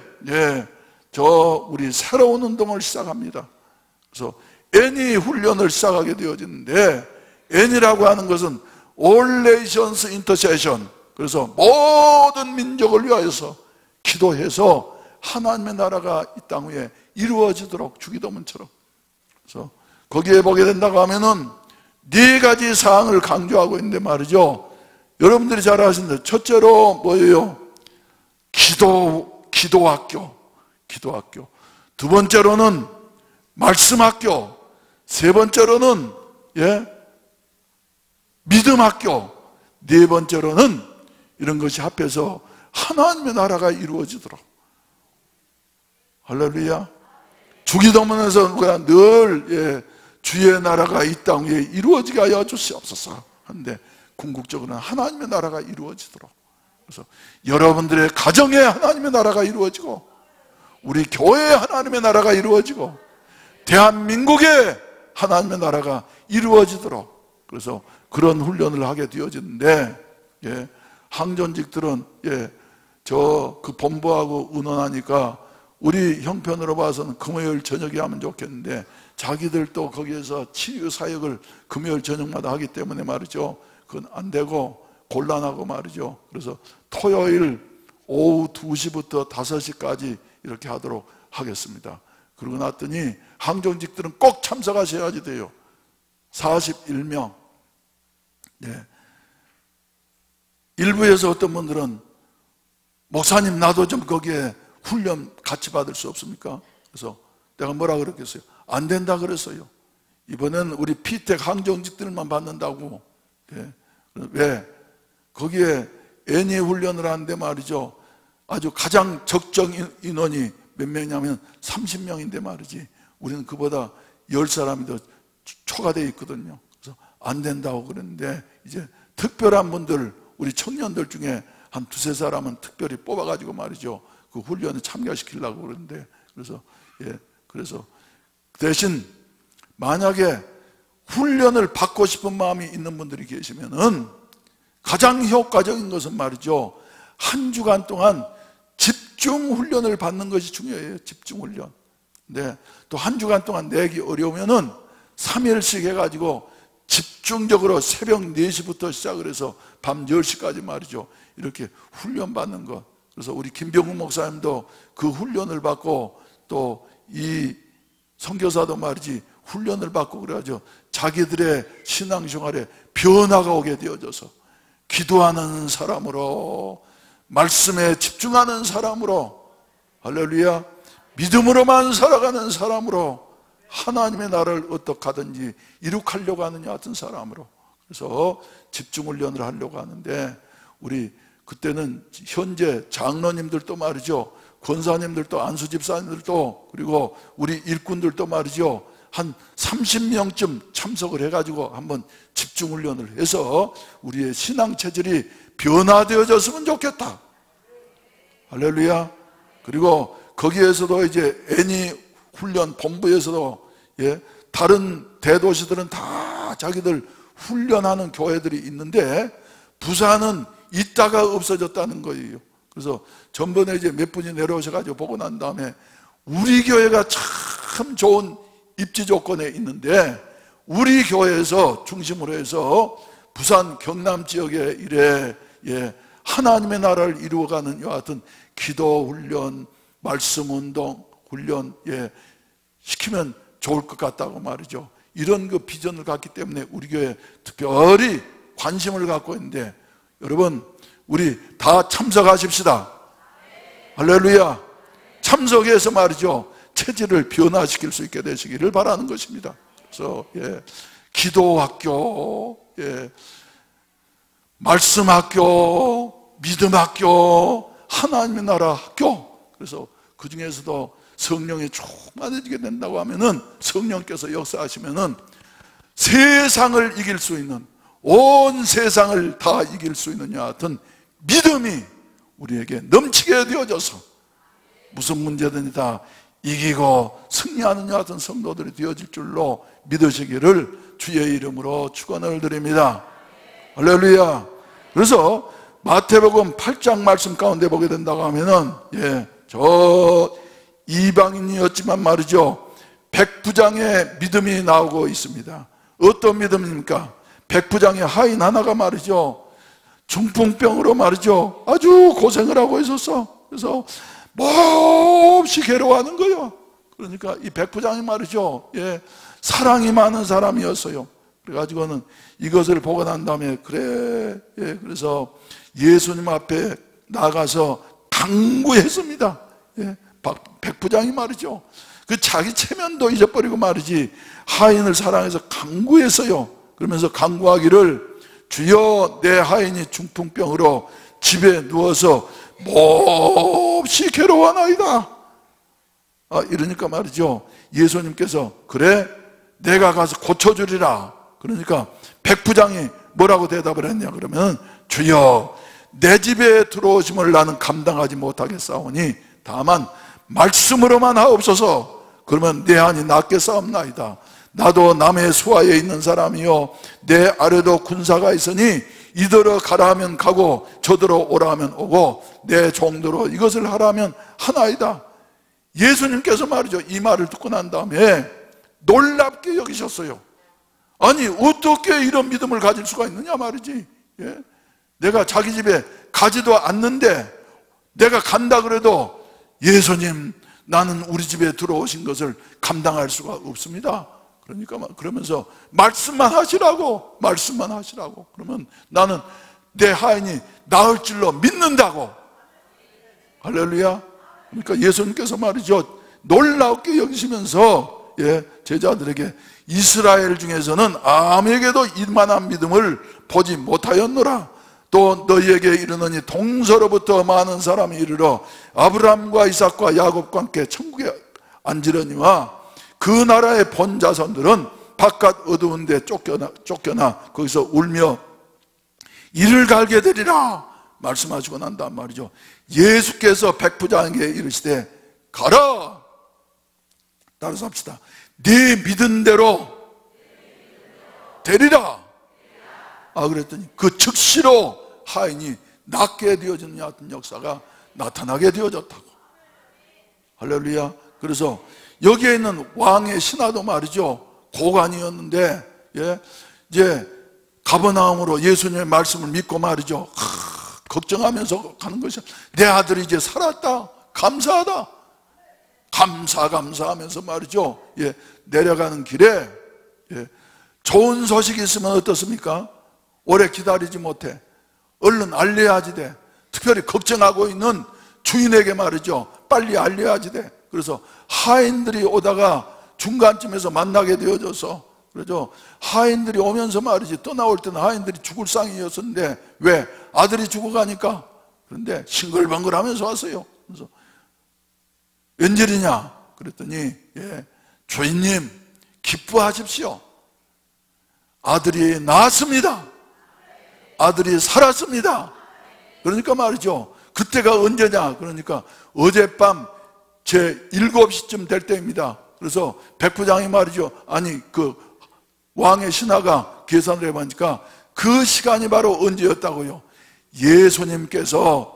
우리 새로운 운동을 시작합니다. 그래서 애니 훈련을 시작하게 되어지는데, 애니라고 하는 것은 All Nations Intercession, 그래서 모든 민족을 위하여서 기도해서 하나님의 나라가 이 땅 위에 이루어지도록, 주기도문처럼. 그래서 거기에 보게 된다고 하면은 4가지 사항을 강조하고 있는데 말이죠, 여러분들이 잘 아시는데, 첫째로 뭐예요? 기도학교. 두 번째로는 말씀학교. 세 번째로는 믿음학교. 네 번째로는 이런 것이 합해서 하나님의 나라가 이루어지도록. 할렐루야. 주기도문에서 우리가 늘 주의 나라가 이 땅 위에 이루어지게 하여 주시옵소서 하는데, 궁극적으로는 하나님의 나라가 이루어지도록. 그래서 여러분들의 가정에 하나님의 나라가 이루어지고, 우리 교회에 하나님의 나라가 이루어지고, 대한민국에 하나님의 나라가 이루어지도록, 그래서 그런 훈련을 하게 되어지는데, 항전직들은 저 그 본부하고 의논하니까 우리 형편으로 봐서는 금요일 저녁에 하면 좋겠는데, 자기들도 거기에서 치유 사역을 금요일 저녁마다 하기 때문에 말이죠, 그건 안 되고 곤란하고 말이죠. 그래서 토요일 오후 2시부터 5시까지 이렇게 하도록 하겠습니다. 그러고 났더니 항정직들은 꼭 참석하셔야지 돼요. 41명. 일부에서 어떤 분들은 목사님 나도 좀 거기에 훈련 같이 받을 수 없습니까? 그래서 내가 뭐라 그랬겠어요? 안 된다 그랬어요. 이번엔 우리 피텍 항정직들만 받는다고. 왜? 거기에 애니 훈련을 하는데 말이죠, 아주 가장 적정 인원이 몇 명이냐면 30명인데 말이지, 우리는 그보다 10사람이 더 초과되어 있거든요. 그래서 안 된다고 그랬는데, 이제 특별한 분들, 우리 청년들 중에 한 2-3사람은 특별히 뽑아가지고 말이죠, 그 훈련에 참가시키려고 그러는데, 그래서 대신 만약에 훈련을 받고 싶은 마음이 있는 분들이 계시면은 가장 효과적인 것은 말이죠, 한 주간 동안 집중 훈련을 받는 것이 중요해요. 집중 훈련. 네, 또 한 주간 동안 내기 어려우면은 3일씩 해가지고 집중적으로 새벽 4시부터 시작을 해서 밤 10시까지 말이죠, 이렇게 훈련 받는 것. 그래서 우리 김병훈 목사님도 그 훈련을 받고, 또 이 선교사도 말이지 훈련을 받고 그래가지고 자기들의 신앙생활에 변화가 오게 되어져서 기도하는 사람으로, 말씀에 집중하는 사람으로, 할렐루야, 믿음으로만 살아가는 사람으로, 하나님의 나라를 어떻게 하든지 이룩하려고 하는 같은 사람으로, 그래서 집중훈련을 하려고 하는데, 우리 그때는 현재 장로님들도 말이죠, 권사님들도, 안수집사님들도, 그리고 우리 일꾼들도 말이죠, 한 30명쯤 참석을 해가지고 한번 집중훈련을 해서 우리의 신앙 체질이 변화되어졌으면 좋겠다. 할렐루야. 그리고 거기에서도 이제 애니 훈련 본부에서도 다른 대도시들은 다 자기들 훈련하는 교회들이 있는데, 부산은 있다가 없어졌다는 거예요. 그래서 전번에 이제 몇 분이 내려오셔가지고 보고 난 다음에 우리 교회가 참 좋은 입지 조건에 있는데, 우리 교회에서 중심으로 해서 부산 경남 지역에 이래 하나님의 나라를 이루어가는 이와 같은 기도 훈련, 말씀 운동 훈련 시키면 좋을 것 같다고 말이죠. 이런 그 비전을 갖기 때문에 우리 교회에 특별히 관심을 갖고 있는데, 여러분 우리 다 참석하십시다. 할렐루야. 참석해서 말이죠, 체질을 변화시킬 수 있게 되시기를 바라는 것입니다. 그래서 기도학교, 말씀학교, 믿음학교, 하나님의 나라 학교. 그래서 그 중에서도 성령이 충만해지게 된다고 하면은, 성령께서 역사하시면은 세상을 이길 수 있는, 온 세상을 다 이길 수 있는 여하튼 믿음이 우리에게 넘치게 되어져서 무슨 문제든지 다 이기고 승리하는 여하튼 성도들이 되어질 줄로 믿으시기를 주의 이름으로 축원을 드립니다. 할렐루야. 그래서 마태복음 8장 말씀 가운데 보게 된다고 하면은, 저 이방인이었지만 말이죠, 백부장의 믿음이 나오고 있습니다. 어떤 믿음입니까? 백부장의 하인 하나가 말이죠, 중풍병으로 말이죠, 아주 고생을 하고 있었어. 그래서 몹시 괴로워하는 거예요. 그러니까 이 백부장이 말이죠, 사랑이 많은 사람이었어요. 그래가지고는 이것을 보고 난 다음에, 그래서 예수님 앞에 나가서 강구했습니다. 백부장이 말이죠, 그 자기 체면도 잊어버리고 말이지 하인을 사랑해서 강구했어요. 그러면서 강구하기를, 주여 내 하인이 중풍병으로 집에 누워서 몹시 괴로워하나이다. 이러니까 말이죠, 예수님께서 그래 내가 가서 고쳐주리라. 그러니까 백부장이 뭐라고 대답을 했냐 그러면, 주여 내 집에 들어오심을 나는 감당하지 못하겠사오니 다만 말씀으로만 하옵소서. 그러면 내 한이 낫겠사옵나이다. 나도 남의 수하에 있는 사람이요 내 아래도 군사가 있으니 이더러 가라 하면 가고 저더러 오라 하면 오고 내 종대로 이것을 하라 하면 하나이다. 예수님께서 말이죠, 이 말을 듣고 난 다음에 놀랍게 여기셨어요. 아니 어떻게 이런 믿음을 가질 수가 있느냐 말이지. 내가 자기 집에 가지도 않는데 내가 간다 그래도 예수님 나는 우리 집에 들어오신 것을 감당할 수가 없습니다. 그러니까 그러면서 말씀만 하시라고, 말씀만 하시라고. 그러면 나는 내 하인이 나을 줄로 믿는다고. 할렐루야. 그러니까 예수님께서 말이죠, 놀랍게 여기시면서 제자들에게 이스라엘 중에서는 아무에게도 이만한 믿음을 보지 못하였노라. 또 너희에게 이르노니 동서로부터 많은 사람이 이르러 아브라함과 이삭과 야곱과 함께 천국에 앉으려니와 그 나라의 본 자손들은 바깥 어두운 데 쫓겨나 거기서 울며 이를 갈게 되리라 말씀하시고 난 다음 말이죠, 예수께서 백부장에게 이르시되 가라. 따라서 합시다. 네 믿은 대로 되리라. 그랬더니 그 즉시로 하인이 낫게 되어지는 같은 역사가 나타나게 되어졌다고. 할렐루야. 그래서 여기에 있는 왕의 신하도 말이죠, 고관이었는데 이제 가버나움으로 예수님의 말씀을 믿고 말이죠, 걱정하면서 가는 것이, 내 아들이 이제 살았다, 감사하다, 감사하면서 말이죠, 내려가는 길에 좋은 소식이 있으면 어떻습니까? 오래 기다리지 못해 얼른 알려야지 돼. 특별히 걱정하고 있는 주인에게 말이죠, 빨리 알려야지 돼. 그래서 하인들이 오다가 중간쯤에서 만나게 되어져서, 그러죠, 하인들이 오면서 말이지, 떠나올 때는 하인들이 죽을 상이었었는데 왜? 아들이 죽어가니까. 그런데 싱글벙글하면서 왔어요. 그래서 웬일이냐 그랬더니 주인님 기뻐하십시오. 아들이 나았습니다. 아들이 살았습니다. 그러니까 말이죠, 그때가 언제냐 그러니까 어젯밤 제 7시쯤 될 때입니다. 그래서 백부장이 말이죠, 아니 그 왕의 신하가 계산을 해보니까 그 시간이 바로 언제였다고요? 예수님께서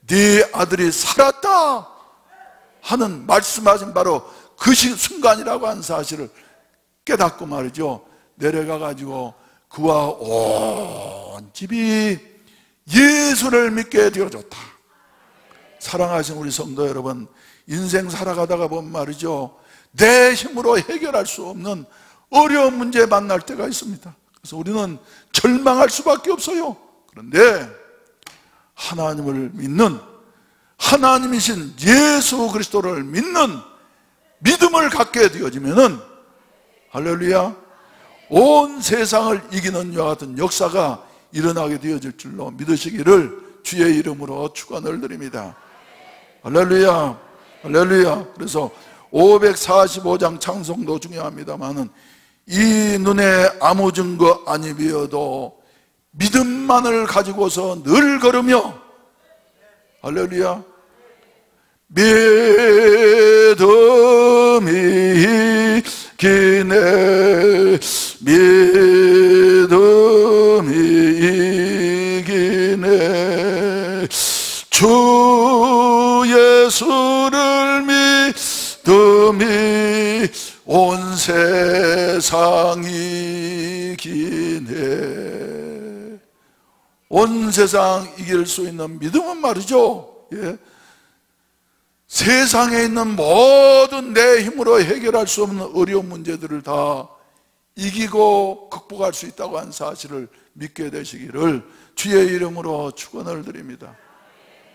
네 아들이 살았다 하는 말씀하신 바로 그 순간이라고 하는 사실을 깨닫고 말이죠, 내려가 가지고 그와 온 집이 예수를 믿게 되어졌다. 사랑하신 우리 성도 여러분, 인생 살아가다가 보면 말이죠, 내 힘으로 해결할 수 없는 어려운 문제 만날 때가 있습니다. 그래서 우리는 절망할 수밖에 없어요. 그런데 하나님을 믿는, 하나님이신 예수 그리스도를 믿는 믿음을 갖게 되어지면은, 할렐루야, 온 세상을 이기는 이와 같은 역사가 일어나게 되어질 줄로 믿으시기를 주의 이름으로 축원을 드립니다. 할렐루야, 할렐루야. 그래서 545장 찬송도 중요합니다만은, 이 눈에 아무 증거 아니 비어도 믿음만을 가지고서 늘 걸으며, 할렐루야, 믿음이 이기네, 믿음이 이기네, 주 예수를 믿음이 온 세상이 이기네. 온 세상 이길 수 있는 믿음은 말이죠, 예, 세상에 있는 모든 내 힘으로 해결할 수 없는 어려운 문제들을 다 이기고 극복할 수 있다고 하는 사실을 믿게 되시기를 주의 이름으로 축원을 드립니다.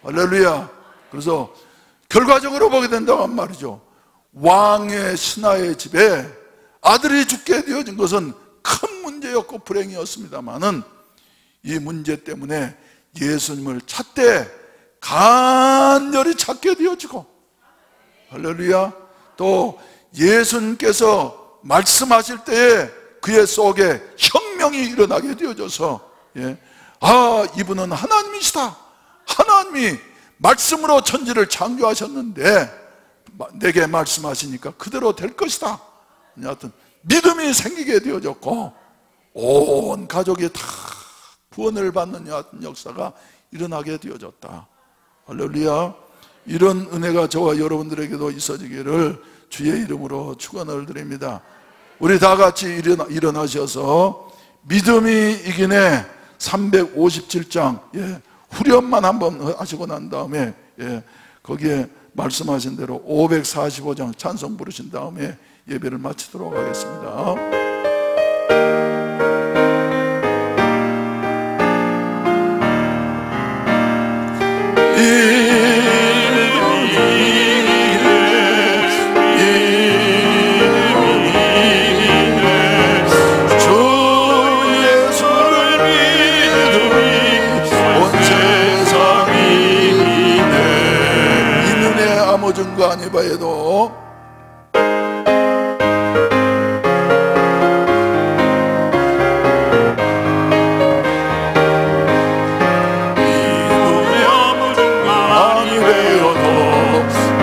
할렐루야. 그래서 결과적으로 보게 된다고 말이죠, 왕의 신하의 집에 아들이 죽게 되어진 것은 큰 문제였고 불행이었습니다마는, 이 문제 때문에 예수님을 찾되 간절히 찾게 되어지고, 할렐루야, 또 예수님께서 말씀하실 때에 그의 속에 혁명이 일어나게 되어져서, 예, 아, 이분은 하나님이시다, 하나님이 말씀으로 천지를 창조하셨는데 내게 말씀하시니까 그대로 될 것이다, 하여튼 믿음이 생기게 되어졌고, 온 가족이 다 구원을 받는 여하튼 역사가 일어나게 되어졌다. 할렐루야. 이런 은혜가 저와 여러분들에게도 있어지기를 주의 이름으로 축원을 드립니다. 우리 다 같이 일어나셔서 믿음이 이기네 357장, 예, 후렴만 한번 하시고 난 다음에, 예, 거기에 말씀하신 대로 545장 찬송 부르신 다음에 예배를 마치도록 하겠습니다. 증거 아니 바에도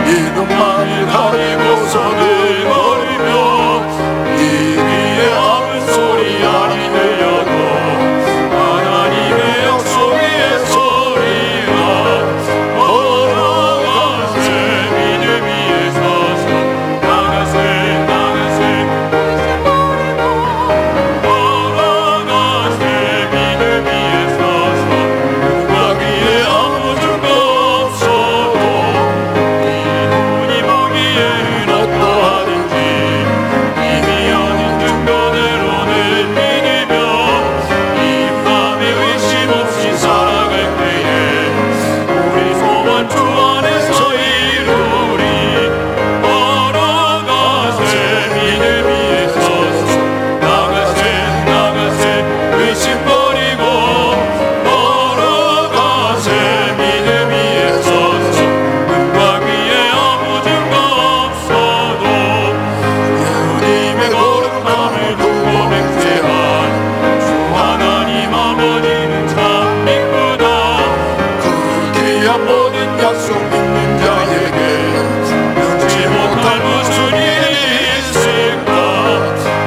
믿음만 가지고서 늘 걸으며, 이기의 아무 소리 아니 들려도 하나님의 약속의 소리가 걸어가세. 믿음 위에 서서 나가세 나가세 걸어가세. 믿음 위에 서서 누가 위에 아무 증거 없어도 어떠하든지 이미 얻은 증거대로는 믿으며, 이 밤에 의심 없이 살아갈 때에 우리 소원 주 안에서 이루리. 걸어가세 믿음 위에 서서 나가세 나가세 의심 버리고, 걸어가세 믿음 위에 서서 눈과 귀에 아무 증거 없어도 예수님의 거룩함을 두고 맹세한 주 하나님 아버지는 참 믿구나. 그 귀한 모든 약속 믿는 자에게 능치 못할 무슨 일이 있을까.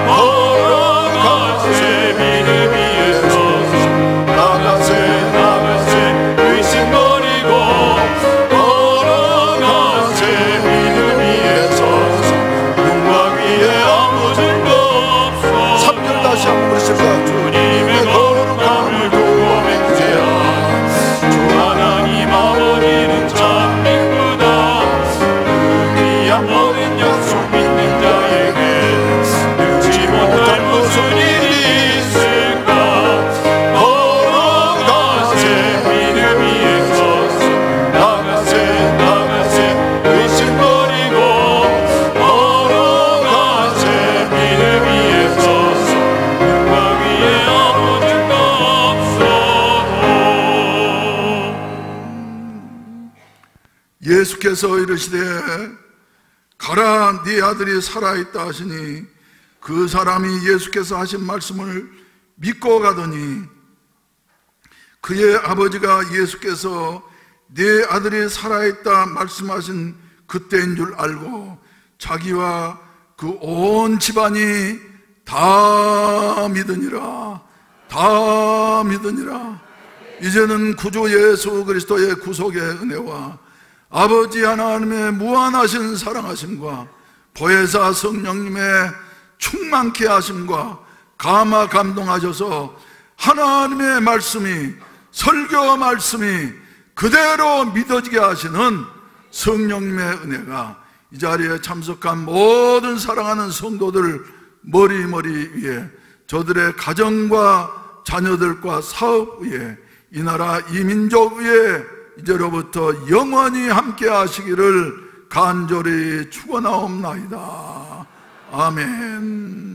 걸어가세 믿음 위에 서서 나가세 나가세 의심 버리고, 걸어가세 믿음 위에 서서 눈과 귀에 아무 증거 없어. 3절 다시 한번 부르실까? 주님의 거룩함을 두고 맹세한 주 하나님 아버지는 참 믿구나. 그 귀한 모든 약속 믿는 자에게 능치 못할 주께서 이르시되 가라 네 아들이 살아있다 하시니 그 사람이 예수께서 하신 말씀을 믿고 가더니 그의 아버지가 예수께서 네 아들이 살아있다 말씀하신 그때인 줄 알고 자기와 그 온 집안이 다 믿으니라. 다 믿으니라. 이제는 구주 예수 그리스도의 구속의 은혜와 아버지 하나님의 무한하신 사랑하심과 보혜사 성령님의 충만케 하심과 감화 감동하셔서 하나님의 말씀이, 설교 말씀이 그대로 믿어지게 하시는 성령님의 은혜가 이 자리에 참석한 모든 사랑하는 성도들 머리머리 위에, 저들의 가정과 자녀들과 사업 위에, 이 나라 이 민족 위에 이제로부터 영원히 함께 하시기를 간절히 축원하옵나이다. 아멘.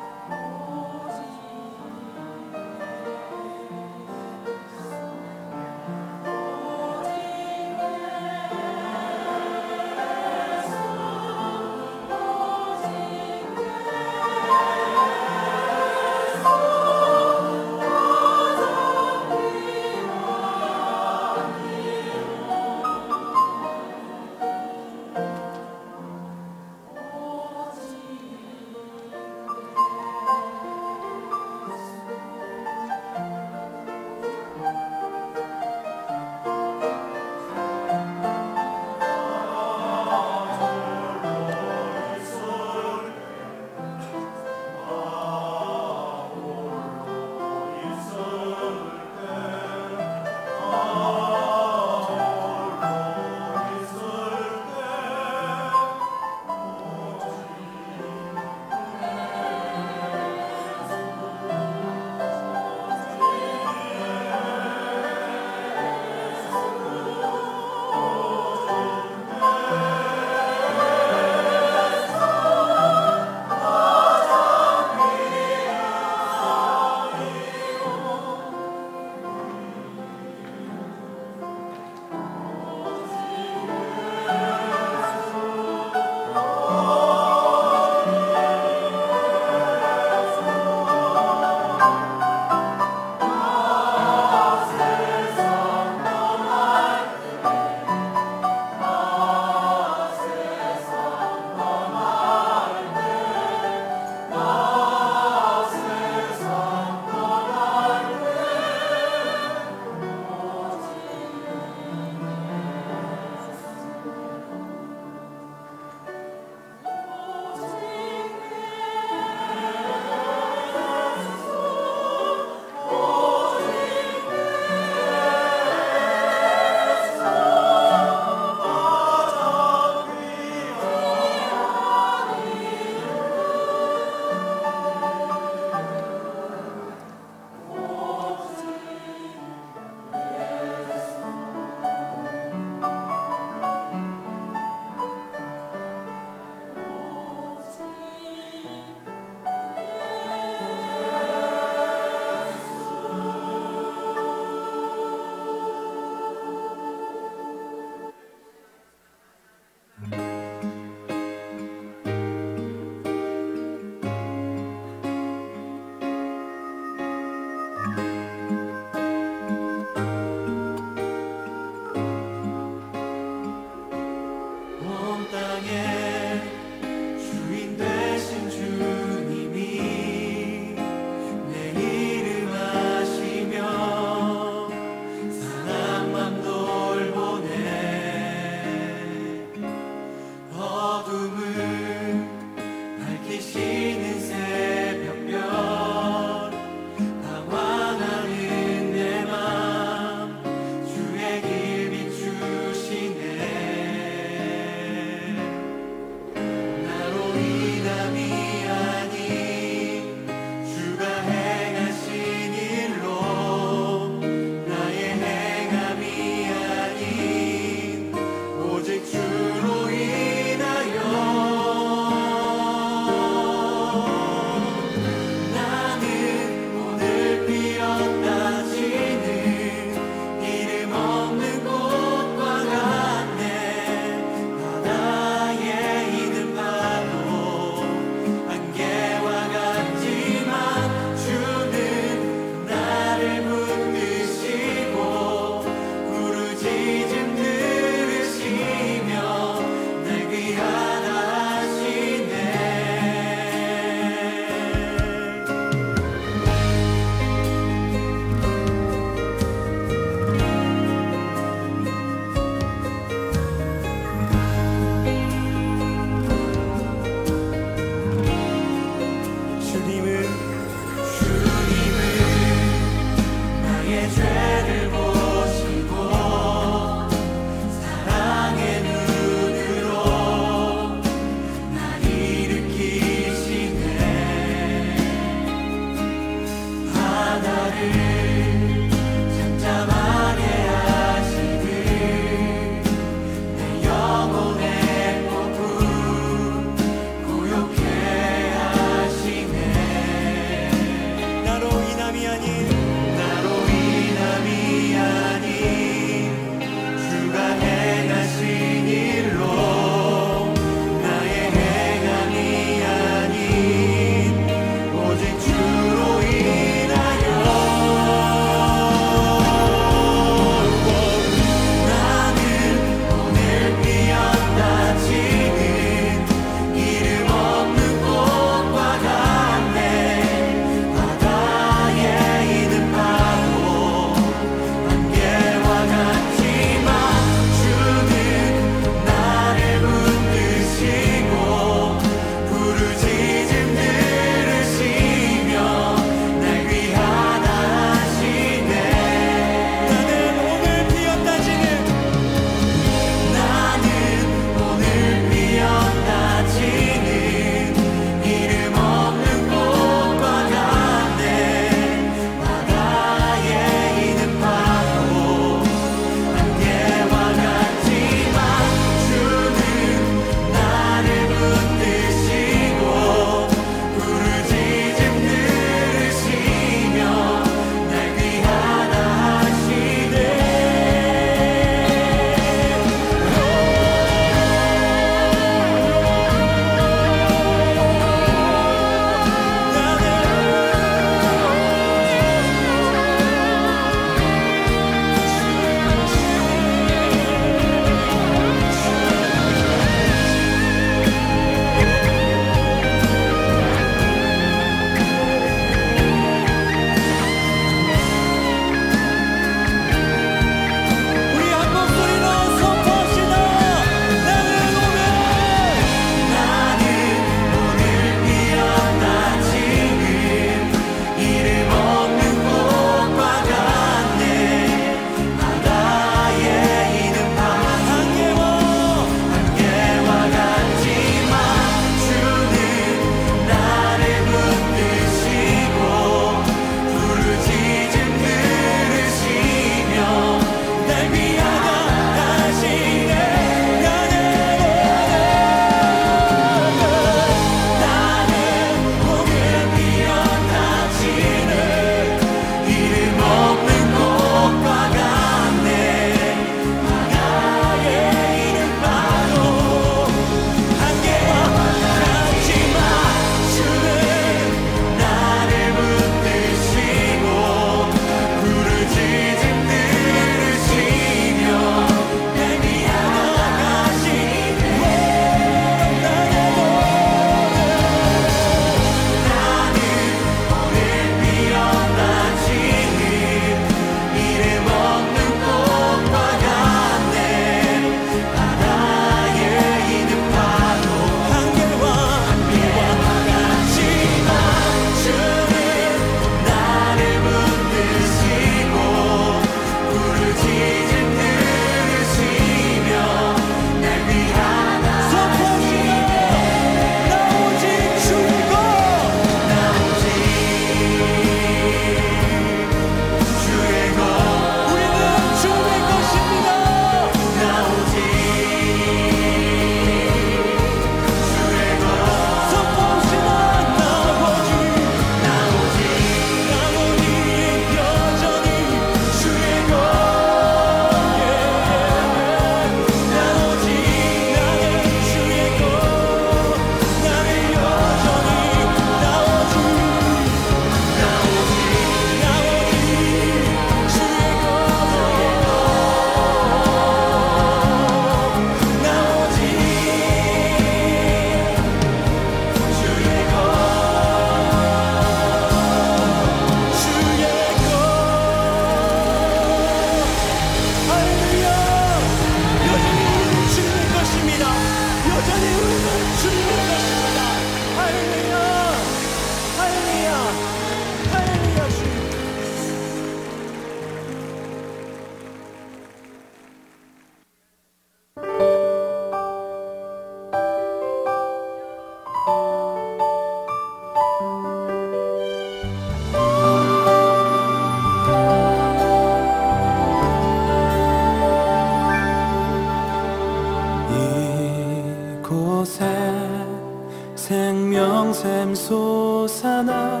생명샘 솟아나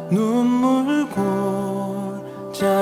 눈물 골짜